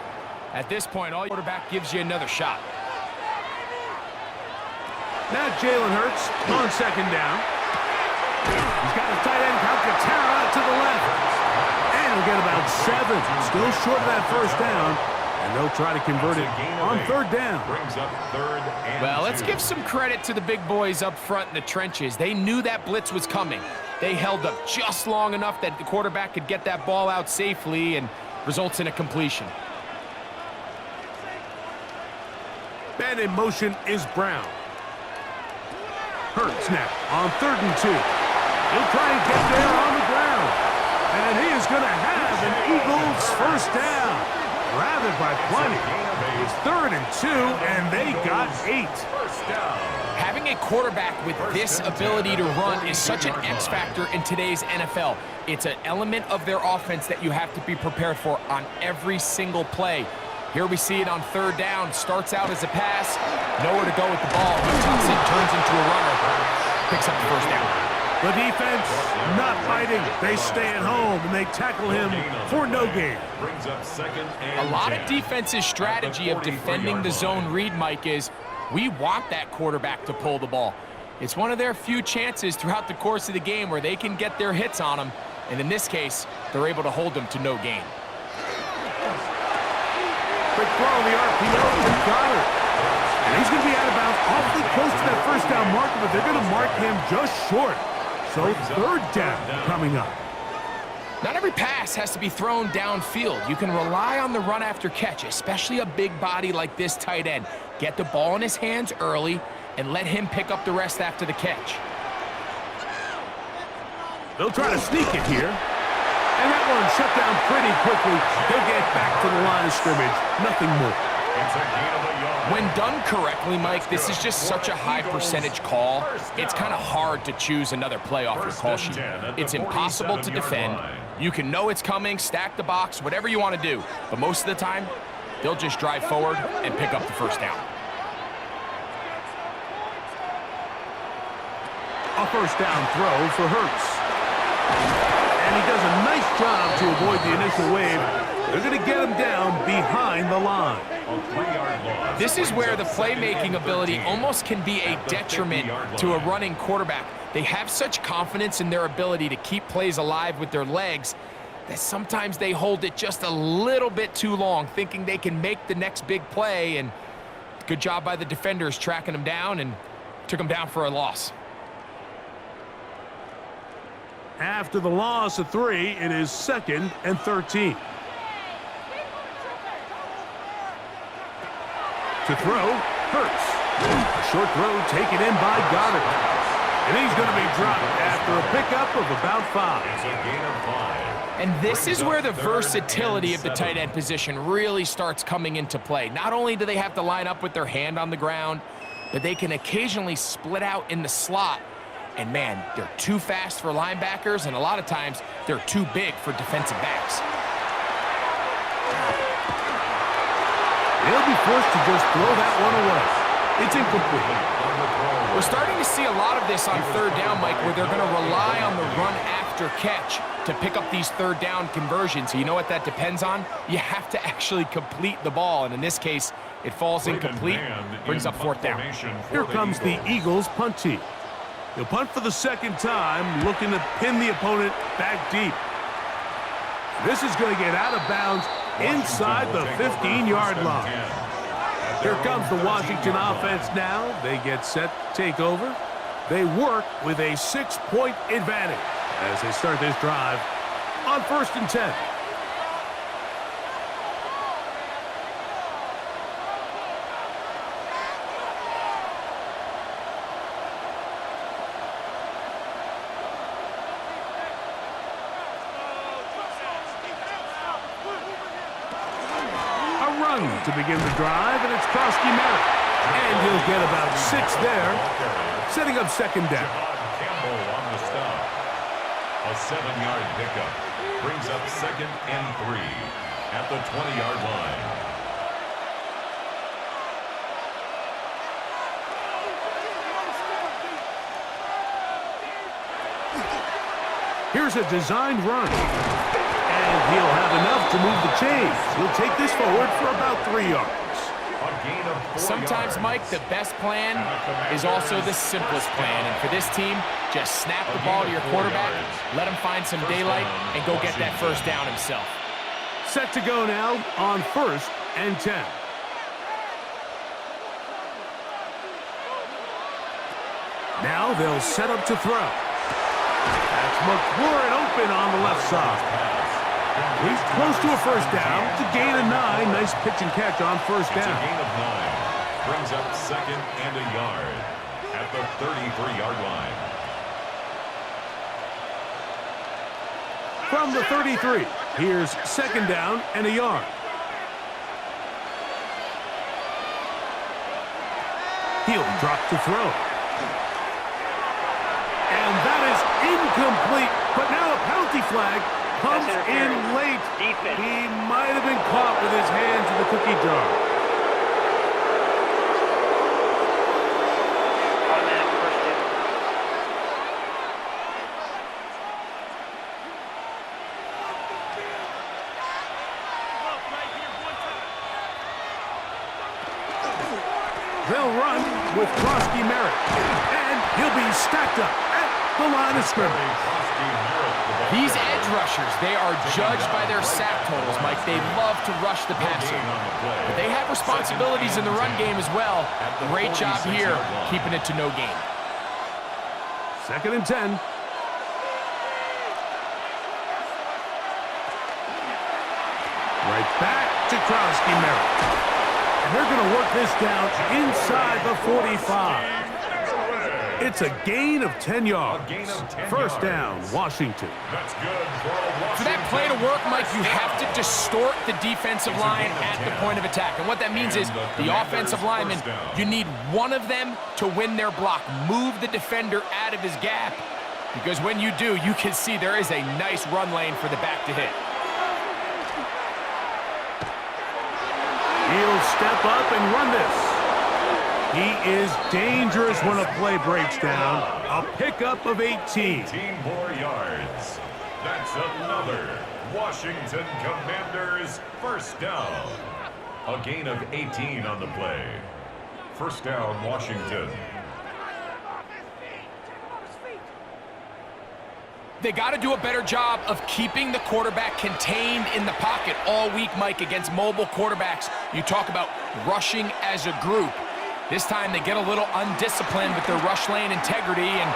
at this point, all your quarterback gives you another shot. Now Jalen Hurts on 2nd down. He's got his tight end Calcaterra out to the left. And he'll get about 7. Still short of that 1st down. And they'll try to convert it on 3rd down. Brings up 3rd and Well, let's 2. give some credit to the big boys up front in the trenches. They knew that blitz was coming. They held up just long enough that the quarterback could get that ball out safely and results in a completion. Man in motion is Brown. Hurts now on 3rd and 2. He'll try and get there on the ground. And he is going to have an Eagles 1st down. Rather by plenty. It's 3rd and 2, and they got 8. Having a quarterback with this ability to run is such an X factor in today's NFL. It's an element of their offense that you have to be prepared for on every single play. Here we see it on 3rd down. Starts out as a pass. Nowhere to go with the ball. He tucks it, turns into a runner. Picks up the 1st down. The defense not fighting. They stay at home, and they tackle him for no gain. Brings up 2nd and A lot 10. of defense's strategy of defending the zone read, Mike, is we want that quarterback to pull the ball. It's one of their few chances throughout the course of the game where they can get their hits on him, and in this case, they're able to hold them to no gain. Quick throw on the RPO to Goddard. And he's going to be out of bounds awfully close to that 1st down marker, but they're going to mark him just short. So 3rd down coming up. Not every pass has to be thrown downfield. You can rely on the run after catch, especially a big body like this tight end. Get the ball in his hands early and let him pick up the rest after the catch. They'll try to sneak it here. And that one shut down pretty quickly. They'll get back to the line of scrimmage. Nothing more. It's a gain of a yard. When done correctly, Mike, this is just such a high percentage call. It's kind of hard to choose another play off your call sheet. It's impossible to defend. You can know it's coming, stack the box, whatever you want to do. But most of the time, they'll just drive forward and pick up the first down. A first down throw for Hurts. And he does a nice job to avoid the initial wave. They're going to get him down behind the line. A 3-yard loss. This is where the playmaking ability almost can be a detriment to a running quarterback. They have such confidence in their ability to keep plays alive with their legs that sometimes they hold it just a little bit too long, thinking they can make the next big play, and good job by the defenders tracking them down and took them down for a loss. After the loss of 3, it is 2nd and 13. To throw, Hurts. A short throw taken in by Goddard. And he's going to be dropped after a pickup of about 5. It's a gain of 5. And this is where the versatility of the tight end position really starts coming into play. Not only do they have to line up with their hand on the ground, but they can occasionally split out in the slot. And man, they're too fast for linebackers, and a lot of times they're too big for defensive backs. They'll be forced to just throw that one away. It's incomplete. We're starting to see a lot of this on third down, Mike, where they're going to rely on the run after catch to pick up these third down conversions. You know what that depends on? You have to actually complete the ball, and in this case, it falls incomplete, brings up fourth down. Here comes the Eagles punt team. They'll punt for the second time, looking to pin the opponent back deep. This is going to get out of bounds inside the 15-yard line. Here comes the Washington offense now. They get set to take over. They work with a 6-point advantage as they start this drive on 1st and 10. To begin the drive, and it's Merritt. And he'll get about 6 there, setting up 2nd down. Campbell on the stop. A 7-yard pickup brings up 2nd and 3 at the 20-yard line. Here's a designed run. And he'll have enough to move the chains. He'll take this forward for about 3 yards. Sometimes, Mike, the best plan is also the simplest plan. And for this team, just snap the ball to your quarterback, let him find some daylight, and go get that first down himself. Set to go now on 1st and 10. Now they'll set up to throw. That's McLaurin open on the left side. He's close to a first down to gain a 9. Nice pitch and catch on 1st down. It's a gain of 9. Brings up 2nd and a yard at the 33-yard line. From the 33, here's 2nd down and a yard. He'll drop to throw. And that is incomplete, but now a penalty flag comes in late. He might have been caught with his hands in the cookie jar. They'll run with Merritt, and he'll be stacked up at the line of scrimmage. These edge rushers, they are judged by their sack totals, Mike. They love to rush the passer. But they have responsibilities in the run game as well. Great job here, keeping it to no gain. 2nd and 10. Right back to Krosky-Merritt. And they're going to work this down inside the 45. It's a gain of 10 yards. First down, Washington. That's good for For that play to work, Mike, you have to distort the defensive line at the point of attack. And what that means is the offensive lineman, you need one of them to win their block. Move the defender out of his gap. Because when you do, you can see there is a nice run lane for the back to hit. He'll step up and run this. He is dangerous when a play breaks down. A pickup of 18. 18 more yards. That's another Washington Commanders first down. A gain of 18 on the play. First down, Washington. They got to do a better job of keeping the quarterback contained in the pocket all week, Mike, against mobile quarterbacks. You talk about rushing as a group. This time they get a little undisciplined with their rush lane integrity. And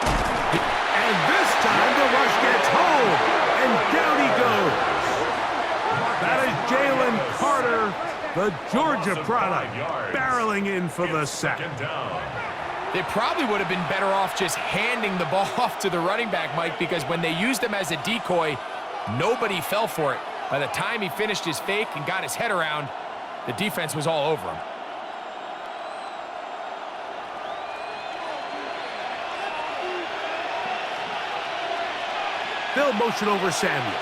this time the rush gets home. And down he goes. That is Jalen Carter, the Georgia product, barreling in for the sack. They probably would have been better off just handing the ball off to the running back, Mike, because when they used him as a decoy, nobody fell for it. By the time he finished his fake and got his head around, the defense was all over him. They'll motion over Samuel.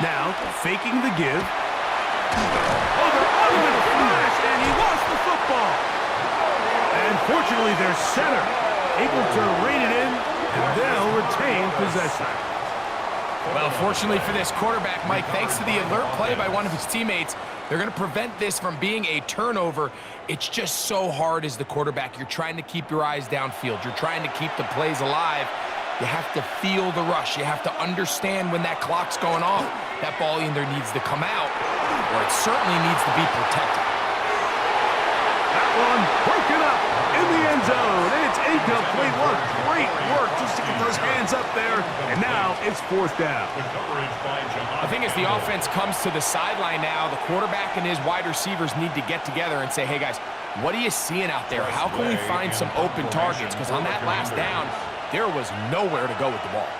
Now, faking the give. Oh, they're on him in a flash, and he lost the football. And fortunately, their center able to rein it in, and they'll retain possession. Well, fortunately for this quarterback, Mike, thanks to the alert play by one of his teammates, they're going to prevent this from being a turnover. It's just so hard as the quarterback. You're trying to keep your eyes downfield. You're trying to keep the plays alive. You have to feel the rush. You have to understand when that clock's going off. That ball either needs to come out, or it certainly needs to be protected. That one broken up in the end zone. And it's incomplete. What great work just to get those hands up there. And now it's fourth down. I think as the offense comes to the sideline now, the quarterback and his wide receivers need to get together and say, hey, guys, what are you seeing out there? How can we find some open targets? Because on that last down, there was nowhere to go with the ball.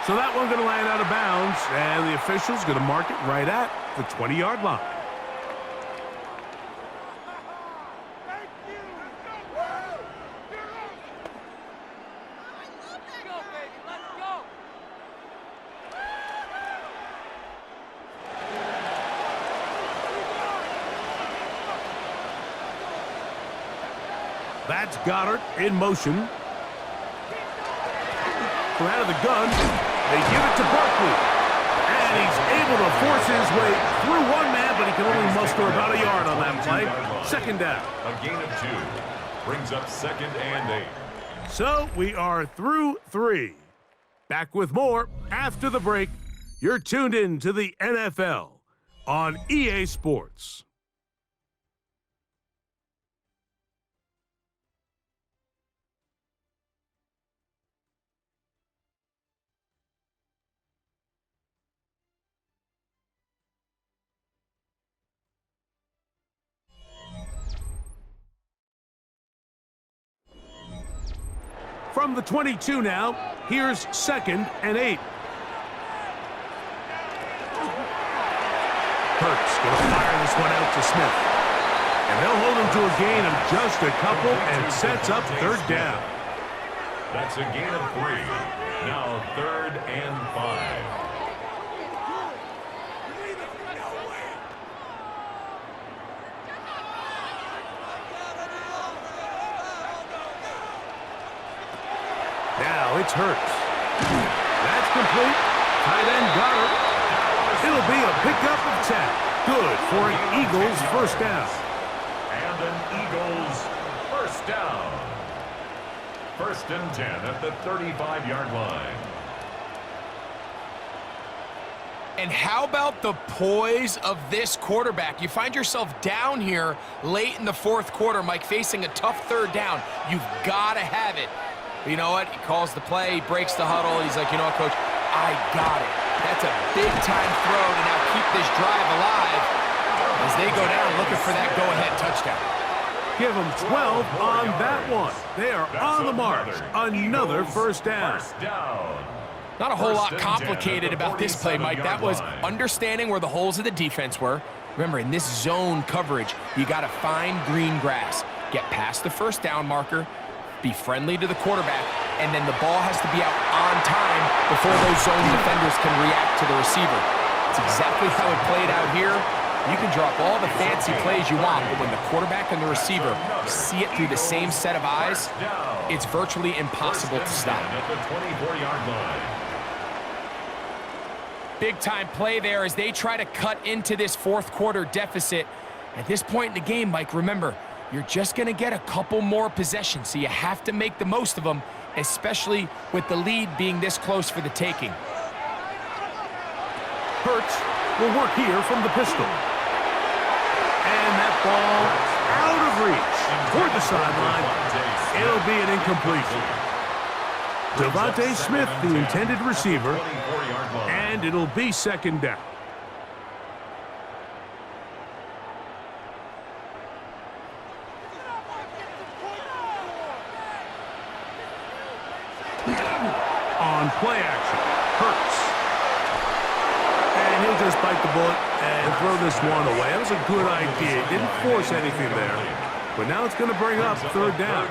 So that one's going to land out of bounds, and the official's going to mark it right at the 20-yard line. That's Goddard in motion. From out of the gun, they give it to Barkley. And he's able to force his way through one man, but he can only muster about a yard on that play. Second down. A gain of 2. Brings up 2nd and 8. So we are through 3. Back with more after the break. You're tuned in to the NFL on EA Sports. From the 22 now, here's 2nd and 8. Hurts going to fire this one out to Smith. And they'll hold him to a gain of just a couple and sets up 3rd down. That's a gain of 3. Now 3rd and 5. Now it's Hurts. That's complete. Tight end Goddard. It'll be a pickup of 10. Good for an Eagles first down. And an Eagles first down. 1st and 10 at the 35-yard line. And how about the poise of this quarterback? You find yourself down here late in the 4th quarter, Mike, facing a tough 3rd down. You've got to have it. But you know what? He calls the play, he breaks the huddle. He's like, you know what, Coach? I got it. That's a big-time throw to now keep this drive alive as they go down looking for that go-ahead touchdown. Give them 12 on that one. They are on the march. Another first down. Not a whole lot complicated about this play, Mike. That was understanding where the holes of the defense were. Remember, in this zone coverage, you got to find green grass. Get past the first down marker, be friendly to the quarterback, and then the ball has to be out on time before those zone defenders can react to the receiver. It's exactly how it played out here. You can drop all the fancy plays you want, but when the quarterback and the receiver see it through the same set of eyes, it's virtually impossible to stop. Big-time play there as they try to cut into this fourth quarter deficit. At this point in the game, Mike, remember, you're just going to get a couple more possessions, so you have to make the most of them, especially with the lead being this close for the taking. Hurts will work here from the pistol. And that ball out of reach toward the sideline. It'll be an incompletion. Devontae Smith, the intended receiver, and it'll be second down. On play action, Hurts. And he'll just bite the bullet and throw this one away. That was a good idea. He didn't force anything there. But now it's going to bring up third down.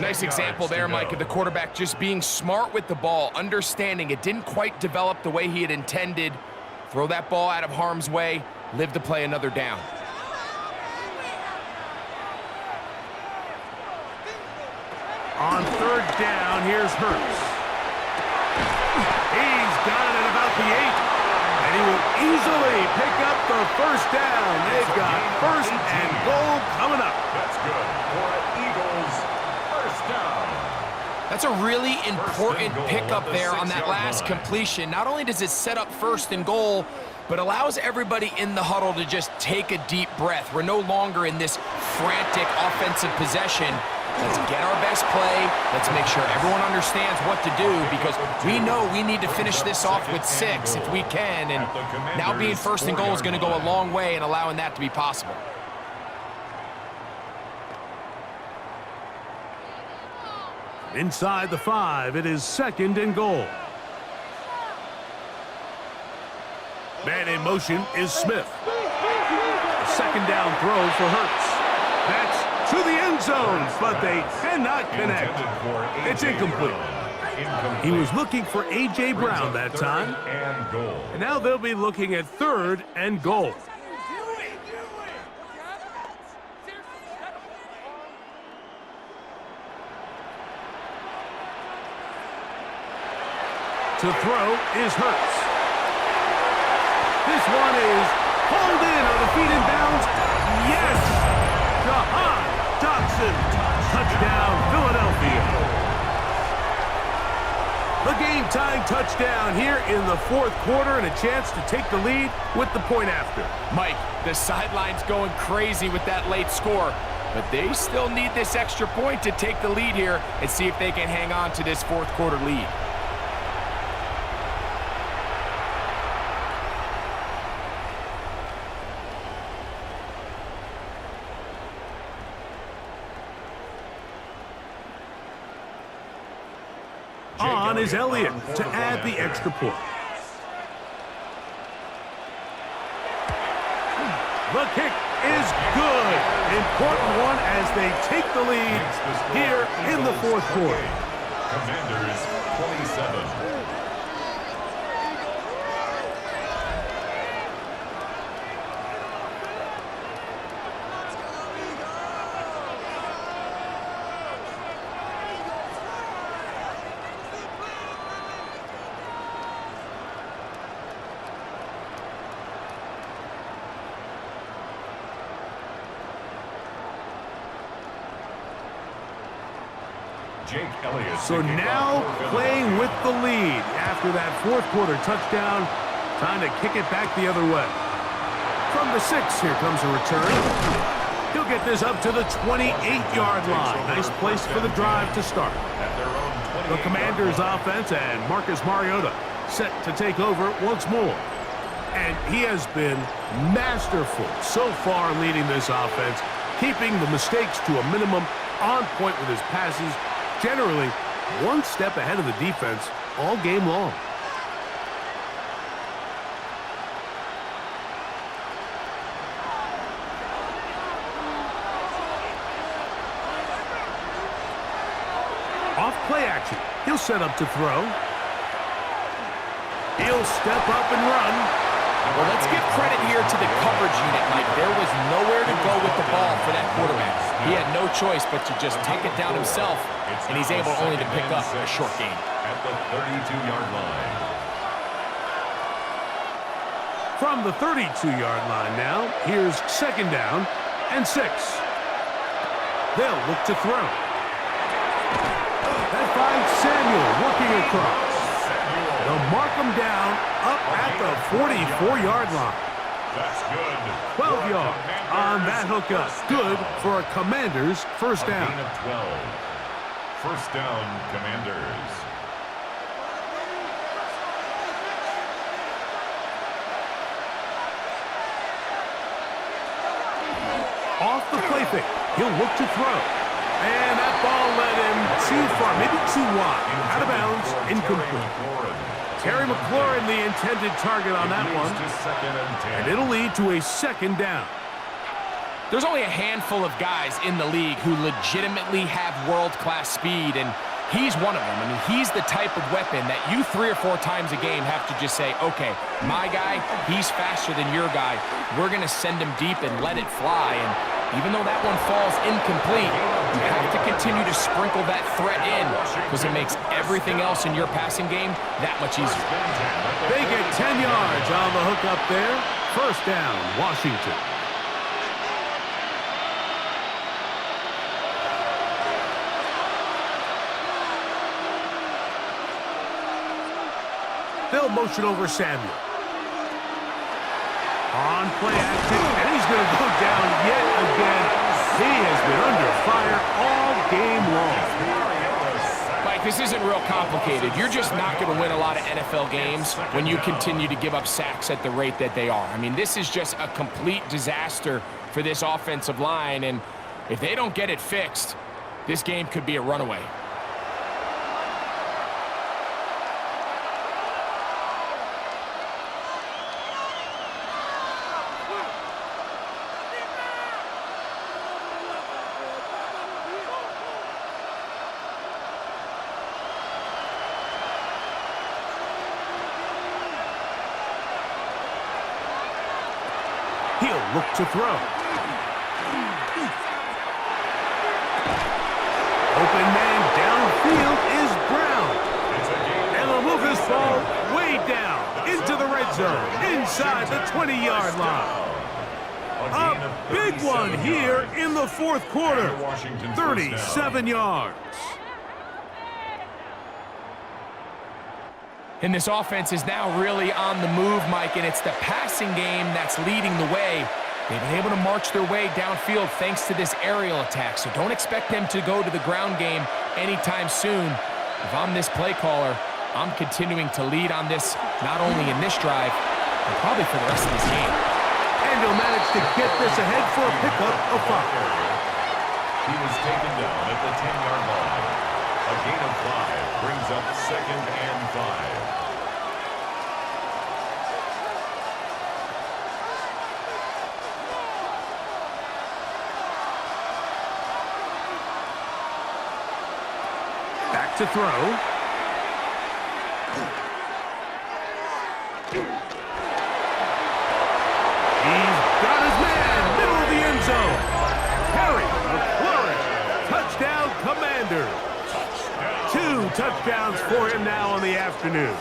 Nice example there, Mike, of the quarterback just being smart with the ball, understanding it didn't quite develop the way he had intended. Throw that ball out of harm's way, live to play another down. On third down, here's Hurts. He's got it at about the 8. And he will easily pick up the first down. They've got first and goal coming up. That's good for an Eagles first down. That's a really important pickup there on that last completion. Not only does it set up first and goal, but allows everybody in the huddle to just take a deep breath. We're no longer in this frantic offensive possession. Let's get our best play. Let's make sure everyone understands what to do because we know we need to finish this off with 6 if we can. And now being first and goal is going to go a long way in allowing that to be possible. Inside the 5, it is second and goal. Man in motion is Smith. Second down throw for Hurts. That's to the end zone, but they cannot connect. It's incomplete. He was looking for A.J. Brown that time. And now they'll be looking at third and goal. To throw is Hurts. This one is pulled in on the feet in bounds. Yes! Jahan Dotson. Touchdown, Philadelphia. The game-tying touchdown here in the fourth quarter and a chance to take the lead with the point after. Mike, the sideline's going crazy with that late score, but they still need this extra point to take the lead here and see if they can hang on to this fourth quarter lead. On is Elliott to add the extra point. The kick is good. Important one as they take the lead here in the fourth quarter. Commanders 27. So now playing with the lead after that fourth quarter touchdown. Time to kick it back the other way. From the 6, here comes a return. He'll get this up to the 28-yard line. Nice place for the drive to start. At their own The Commanders offense and Marcus Mariota set to take over once more. And he has been masterful so far leading this offense, keeping the mistakes to a minimum, on point with his passes, generally one step ahead of the defense all game long. Off play action. He'll set up to throw. He'll step up and run. Well, let's give credit here to the coverage unit, Mike. There was nowhere to go with the ball for that quarterback. He had no choice but to just tuck it down himself, and he's able only to pick up a short gain. At the 32-yard line. From the 32-yard line now, here's 2nd down and 6. They'll look to throw. That finds Samuel working across. They'll mark him down up at the 44-yard line. That's good. 12 yards on that hookup. Good for a Commanders first down. A gain of 12. First down, Commanders. Off the play fake. He'll look to throw. And that ball led him too far, maybe too wide. Out of bounds, incomplete. Terry McLaurin, the intended target on that one. And it'll lead to a 2nd down. There's only a handful of guys in the league who legitimately have world-class speed, and he's one of them. I mean, he's the type of weapon that you 3 or 4 times a game have to just say, okay, my guy, he's faster than your guy. We're going to send him deep and let it fly. And even though that one falls incomplete, you have to continue to sprinkle that threat in because it makes everything else in your passing game that much easier. They get 10 yards on the hook up there. First down, Washington. They'll motion over Samuel. On play action, and he's going to go down yet again. He has been under fire all game long. Mike, this isn't real complicated. You're just not going to win a lot of NFL games when you continue to give up sacks at the rate that they are. I mean, this is just a complete disaster for this offensive line, and if they don't get it fixed, this game could be a runaway. He'll look to throw. Open man downfield is Brown. And they'll move this ball way down into the red zone, inside the 20-yard line. A big one here in the 4th quarter. 37 yards. And this offense is now really on the move, Mike, and it's the passing game that's leading the way. They've been able to march their way downfield thanks to this aerial attack, so don't expect them to go to the ground game anytime soon. If I'm this play caller, I'm continuing to lead on this, not only in this drive, but probably for the rest of this game. And he'll manage to get this ahead for a pickup of 5. He was taken down at the 10-yard line. A gain of 5 brings up 2nd and 5. Back to throw. He's got his man, middle of the end zone. Terry McLaurin, touchdown Commander. 2 touchdowns for him now on the afternoon.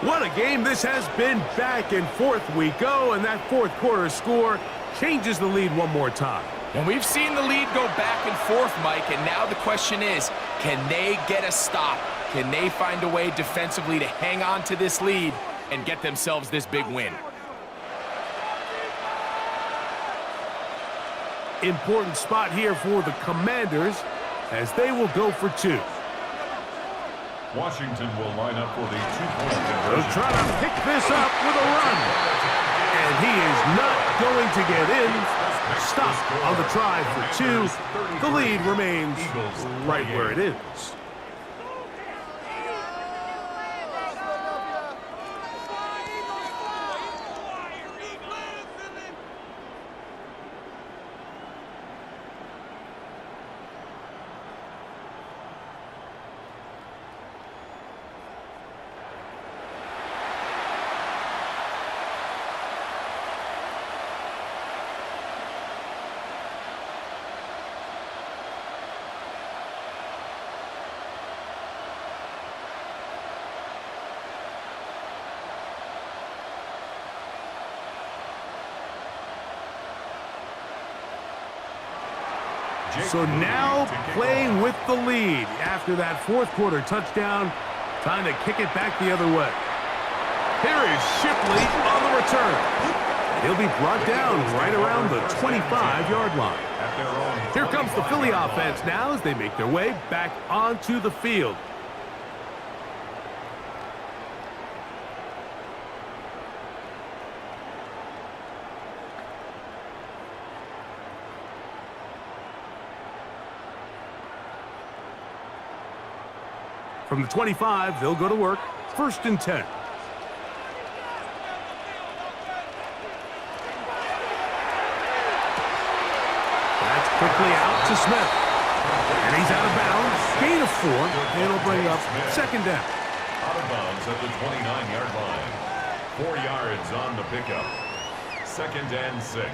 What a game this has been. Back and forth we go, and that 4th quarter score changes the lead one more time. And we've seen the lead go back and forth, Mike, and now the question is, can they get a stop? Can they find a way defensively to hang on to this lead and get themselves this big win? Important spot here for the Commanders. as they will go for 2. Washington will line up for the two-point They'll conversion. try to pick this up with a run. And he is not going to get in. Stop on the try for 2. The lead remains right where it is. So now playing with the lead after that fourth quarter touchdown. Time to kick it back the other way. Here is Shipley on the return. He'll be brought down right around the 25-yard line. Here comes the Philly offense now as they make their way back onto the field. From the 25, they'll go to work. 1st and 10. That's quickly out to Smith. And he's out of bounds. Gain of 4. And it'll bring up 2nd down. Out of bounds at the 29-yard line. 4 yards on the pickup. 2nd and 6.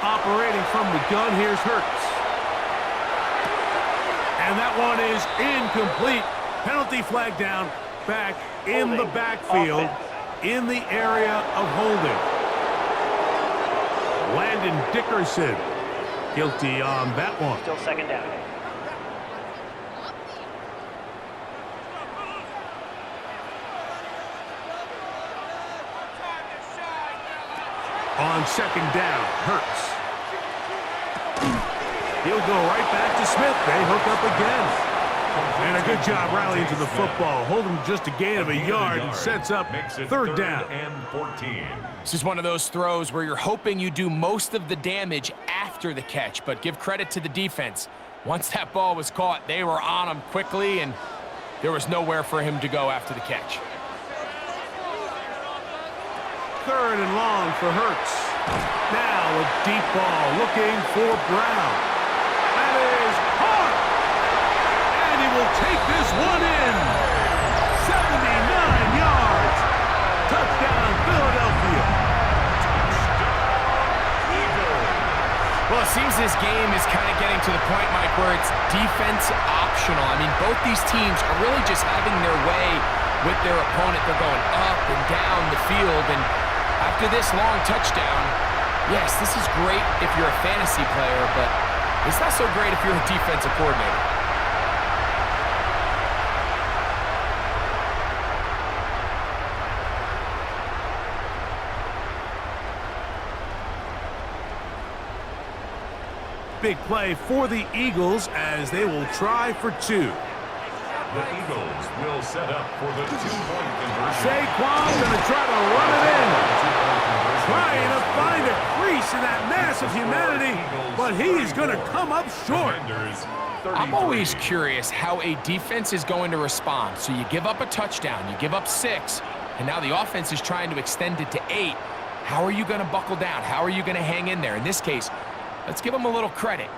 Operating from the gun, here's Hurts. And that one is incomplete. Penalty flag down, back in the backfield, in the area of holding. Landon Dickerson, guilty on that one. Still 2nd down. On 2nd down, Hurts. He'll go right back to Smith. They hook up again. And a good job rallying to the football. Holding just a gain of a yard and sets up 3rd down. And 14. This is one of those throws where you're hoping you do most of the damage after the catch, but give credit to the defense. Once that ball was caught, they were on him quickly, and there was nowhere for him to go after the catch. 3rd and long for Hurts. Now a deep ball looking for Brown. That is caught. And he will take this one in. 79 yards. Touchdown, Philadelphia. Well, it seems this game is kind of getting to the point, Mike, where it's defense optional. I mean, both these teams are really just having their way with their opponent. They're going up and down the field, and after this long touchdown, yes, this is great if you're a fantasy player, but it's not so great if you're a defensive coordinator. Big play for the Eagles as they will try for 2. The Eagles will set up for the two-point conversion. Saquon going to try to run it in. Trying to find a crease in that mass of humanity, but he's going to come up short. I'm always curious how a defense is going to respond. So you give up a touchdown, you give up 6, and now the offense is trying to extend it to 8. How are you going to buckle down? How are you going to hang in there? In this case, let's give them a little credit.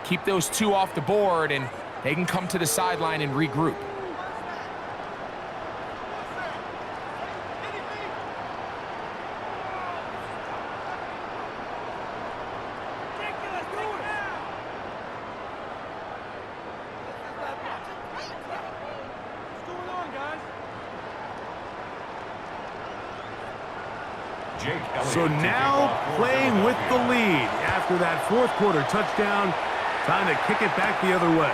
Keep those 2 off the board, and they can come to the sideline and regroup. So now playing with the lead after that fourth quarter touchdown. Time to kick it back the other way.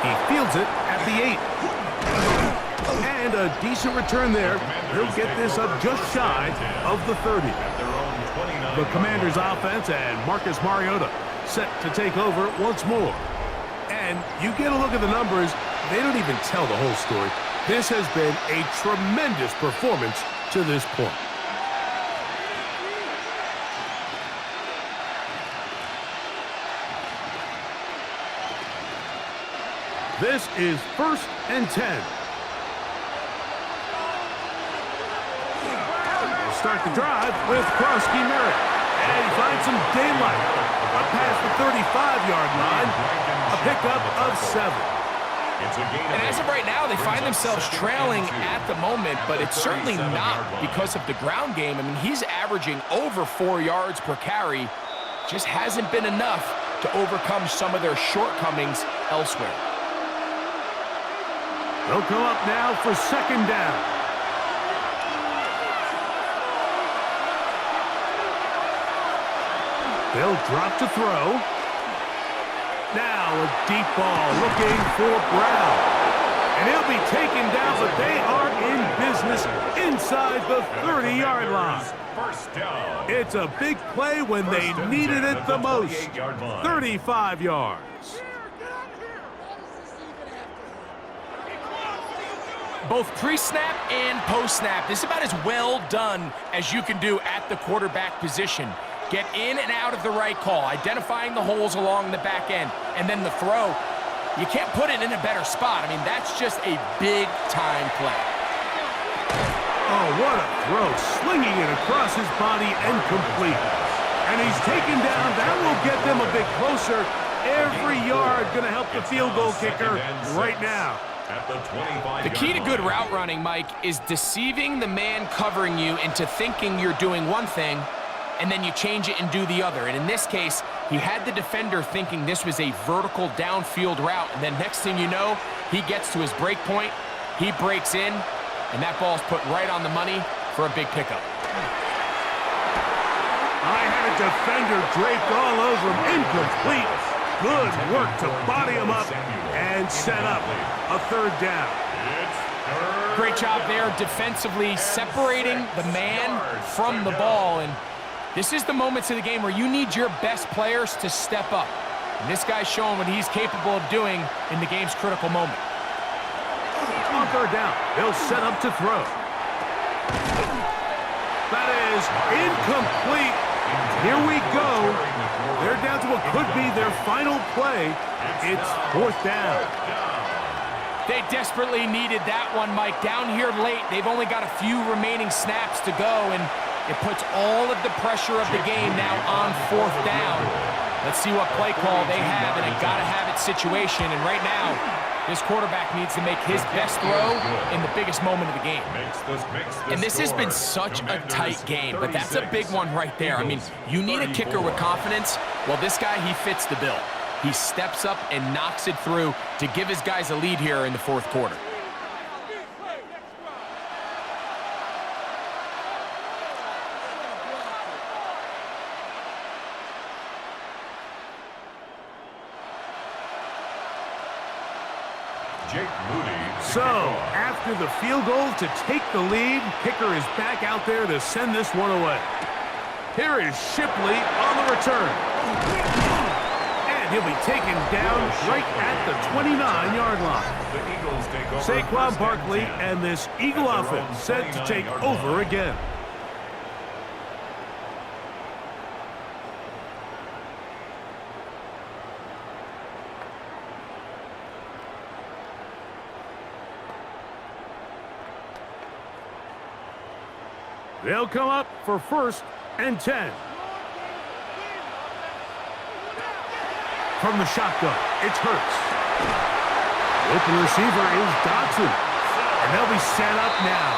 He fields it at the 8. And a decent return there. He'll get this up just shy of the 30. The Commanders' offense and Marcus Mariota set to take over once more. And you get a look at the numbers, they don't even tell the whole story. This has been a tremendous performance to this point. This is 1st and 10. We'll start the drive with Krosky Merritt. And he finds some daylight. Up past the 35-yard line. A pickup of 7. And as of right now, they find themselves trailing at the moment, but it's certainly not because of the ground game. I mean, he's averaging over 4 yards per carry. Just hasn't been enough to overcome some of their shortcomings elsewhere. They'll come up now for 2nd down. They'll drop to throw. Now a deep ball looking for Brown. And he'll be taken down, but they are in business inside the 30-yard line. First down. It's a big play when they needed it the most. 35 yards. Both pre-snap and post-snap, this is about as well done as you can do at the quarterback position. Get in and out of the right call, identifying the holes along the back end, and then the throw. You can't put it in a better spot. I mean, that's just a big-time play. Oh, what a throw. Slinging it across his body and complete. And he's taken down. That will get them a bit closer. Every yard going to help the field goal kicker right now. The key to good route running, Mike, is deceiving the man covering you into thinking you're doing one thing, and then you change it and do the other. And in this case, he had the defender thinking this was a vertical downfield route, and then next thing you know, he gets to his break point, he breaks in, and that ball's put right on the money for a big pickup. I had a defender draped all over him, incomplete. Good work to body him up and set up a 3rd down. Great job there defensively, separating the man from the ball. And this is the moments of the game where you need your best players to step up. And this guy's showing what he's capable of doing in the game's critical moment. On 3rd down, they'll set up to throw. That is incomplete. Here we go. They're down to what could be their final play. It's 4th down. They desperately needed that one, Mike. Down here late, they've only got a few remaining snaps to go, and it puts all of the pressure of the game now on 4th down. Let's see what play call they have in a gotta-have-it situation, and right now, this quarterback needs to make his best throw in the biggest moment of the game. And this has been such a tight game, but that's a big one right there. I mean, you need a kicker with confidence. Well, this guy, he fits the bill. He steps up and knocks it through to give his guys a lead here in the 4th quarter. So, after the field goal to take the lead, kicker is back out there to send this one away. Here is Shipley on the return. And he'll be taken down right at the 29-yard line. Saquon Barkley and this Eagle offense set to take over again. They'll come up for 1st and 10. From the shotgun, it's Hurts. The open receiver is Dotson. And they'll be set up now.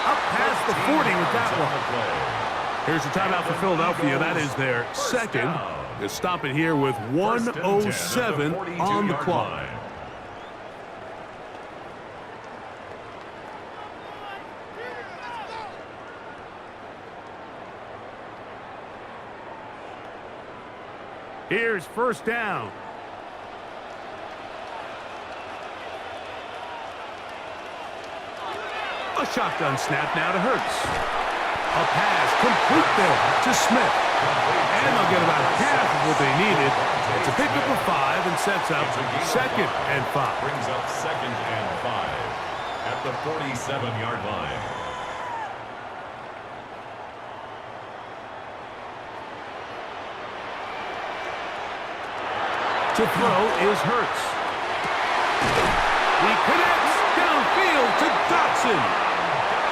Up past the 40 with that one. Here's the timeout for Philadelphia. That is their 2nd. To stop it here with 1:07 on the clock. Here's 1st down. A shotgun snap now to Hurts. A pass complete there to Smith. And they'll get about half of what they needed. It's a pickup of 5 and sets up 2nd and 5. Brings up 2nd and 5 at the 47-yard line. To throw is Hurts. He connects downfield to Dotson.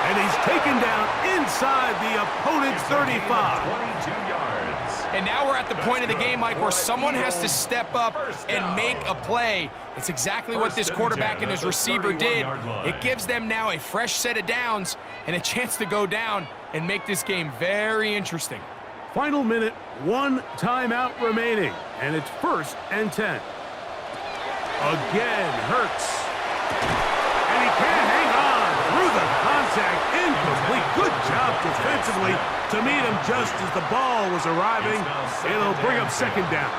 And he's taken down inside the opponent's 35. 22 yards. And now we're at the point of the game, Mike, where someone has to step up and make a play. It's exactly what this quarterback and his receiver did. It gives them now a fresh set of downs and a chance to go down and make this game very interesting. Final minute, 1 timeout remaining, and it's 1st and 10. Again, Hurts. And he can't hang on through the contact. Incomplete. Good job defensively to meet him just as the ball was arriving. It'll bring up 2nd down.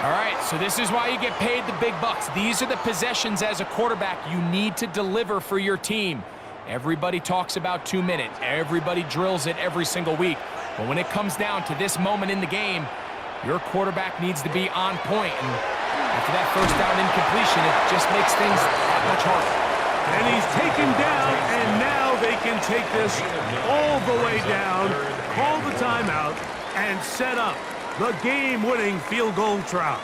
All right, so this is why you get paid the big bucks. These are the possessions as a quarterback you need to deliver for your team. Everybody talks about 2 minutes. Everybody drills it every single week. But when it comes down to this moment in the game, your quarterback needs to be on point. And after that 1st down incompletion, it just makes things that much harder. And he's taken down, and now they can take this all the way down, call the timeout, and set up the game-winning field goal try.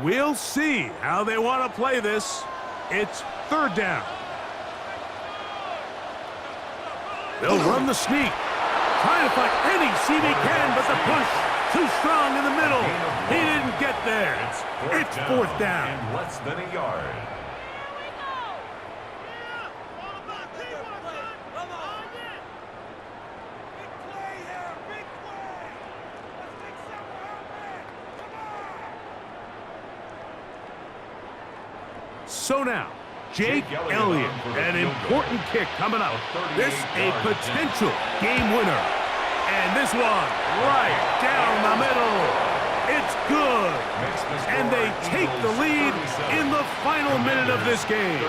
We'll see how they want to play this. It's 3rd down. They'll run the sneak. Trying to find any seam he can, but the push too strong in the middle. He didn't get there. It's 4th down. And less than a yard. So now, Jake Elliott, an important kick coming up. This a potential game winner. And this one right down the middle. It's good. And they take the lead in the final minute of this game.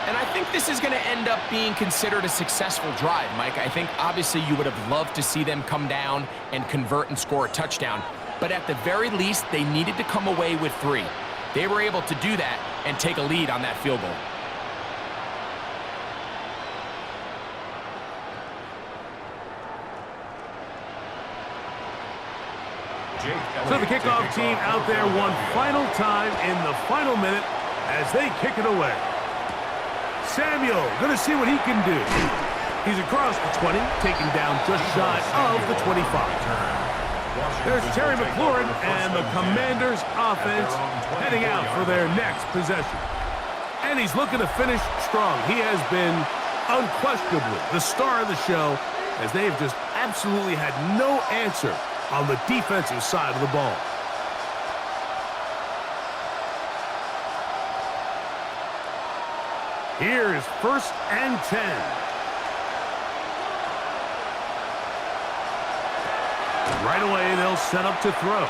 And I think this is going to end up being considered a successful drive, Mike. I think obviously you would have loved to see them come down and convert and score a touchdown. But at the very least, they needed to come away with 3. They were able to do that and take a lead on that field goal. So the kickoff team out there one final time in the final minute as they kick it away. Samuel going to see what he can do. He's across the 20, taken down just shy of the 25. There's Terry McLaurin and the Commanders' offense heading out for their next possession. And he's looking to finish strong. He has been unquestionably the star of the show as they've just absolutely had no answer on the defensive side of the ball. Here is 1st and 10. Right away, they'll set up to throw.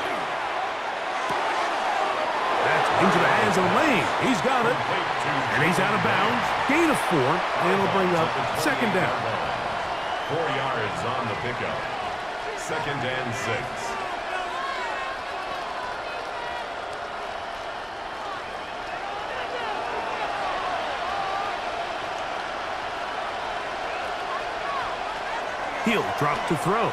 That's into the hands of Lane. He's got it. And he's out of bounds. Gain of 4. And it'll bring up 2nd down. 4 yards on the pickup. 2nd and 6. He'll drop to throw.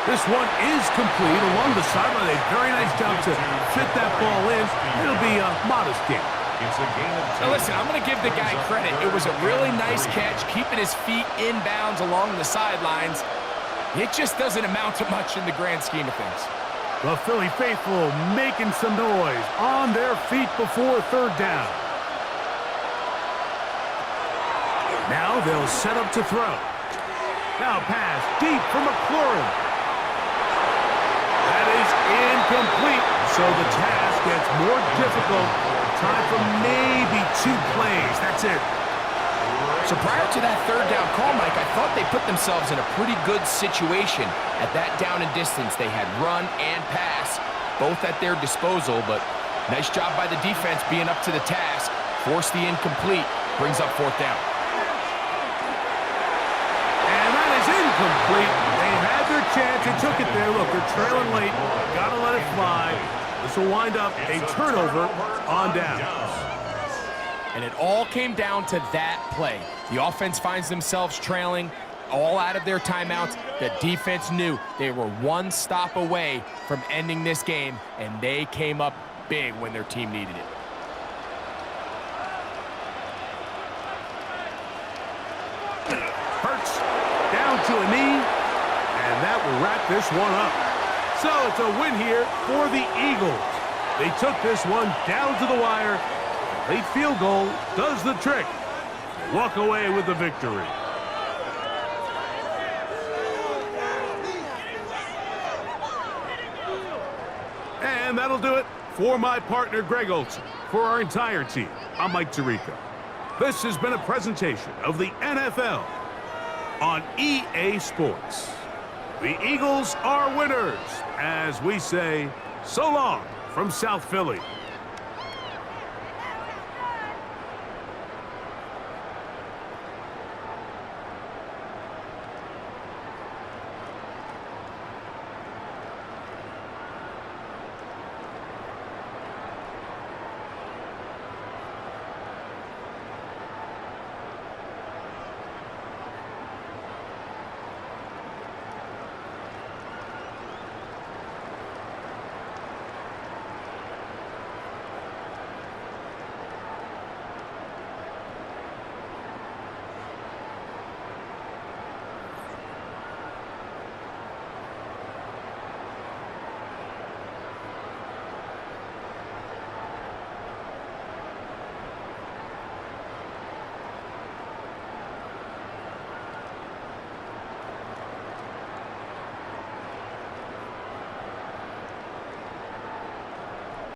This one is complete along the sideline. A very nice job to fit that ball in. It'll be a modest gain. It's a gain of 2. Now listen, I'm going to give the guy credit. It was a really nice catch, keeping his feet in bounds along the sidelines. It just doesn't amount to much in the grand scheme of things. The Philly faithful making some noise on their feet before 3rd down. Now they'll set up to throw. Now pass deep for McLaurin. That is incomplete. So the task gets more difficult. Time for maybe 2 plays. That's it. So prior to that third down call, Mike, I thought they put themselves in a pretty good situation at that down and distance. They had run and pass both at their disposal, but nice job by the defense being up to the task. Force the incomplete, brings up fourth down. And that is incomplete. They had their chance and took it there. Look, they're trailing late. Got to let it fly. This will wind up a turnover on downs. And it all came down to that play. The offense finds themselves trailing, all out of their timeouts. The defense knew they were one stop away from ending this game, and they came up big when their team needed it. Hurts down to a knee, and that will wrap this one up. So it's a win here for the Eagles. They took this one down to the wire. Late field goal does the trick. Walk away with the victory. And that'll do it for my partner, Greg Olson. For our entire team, I'm Mike Tirico. This has been a presentation of the NFL on EA Sports. The Eagles are winners, as we say, so long from South Philly.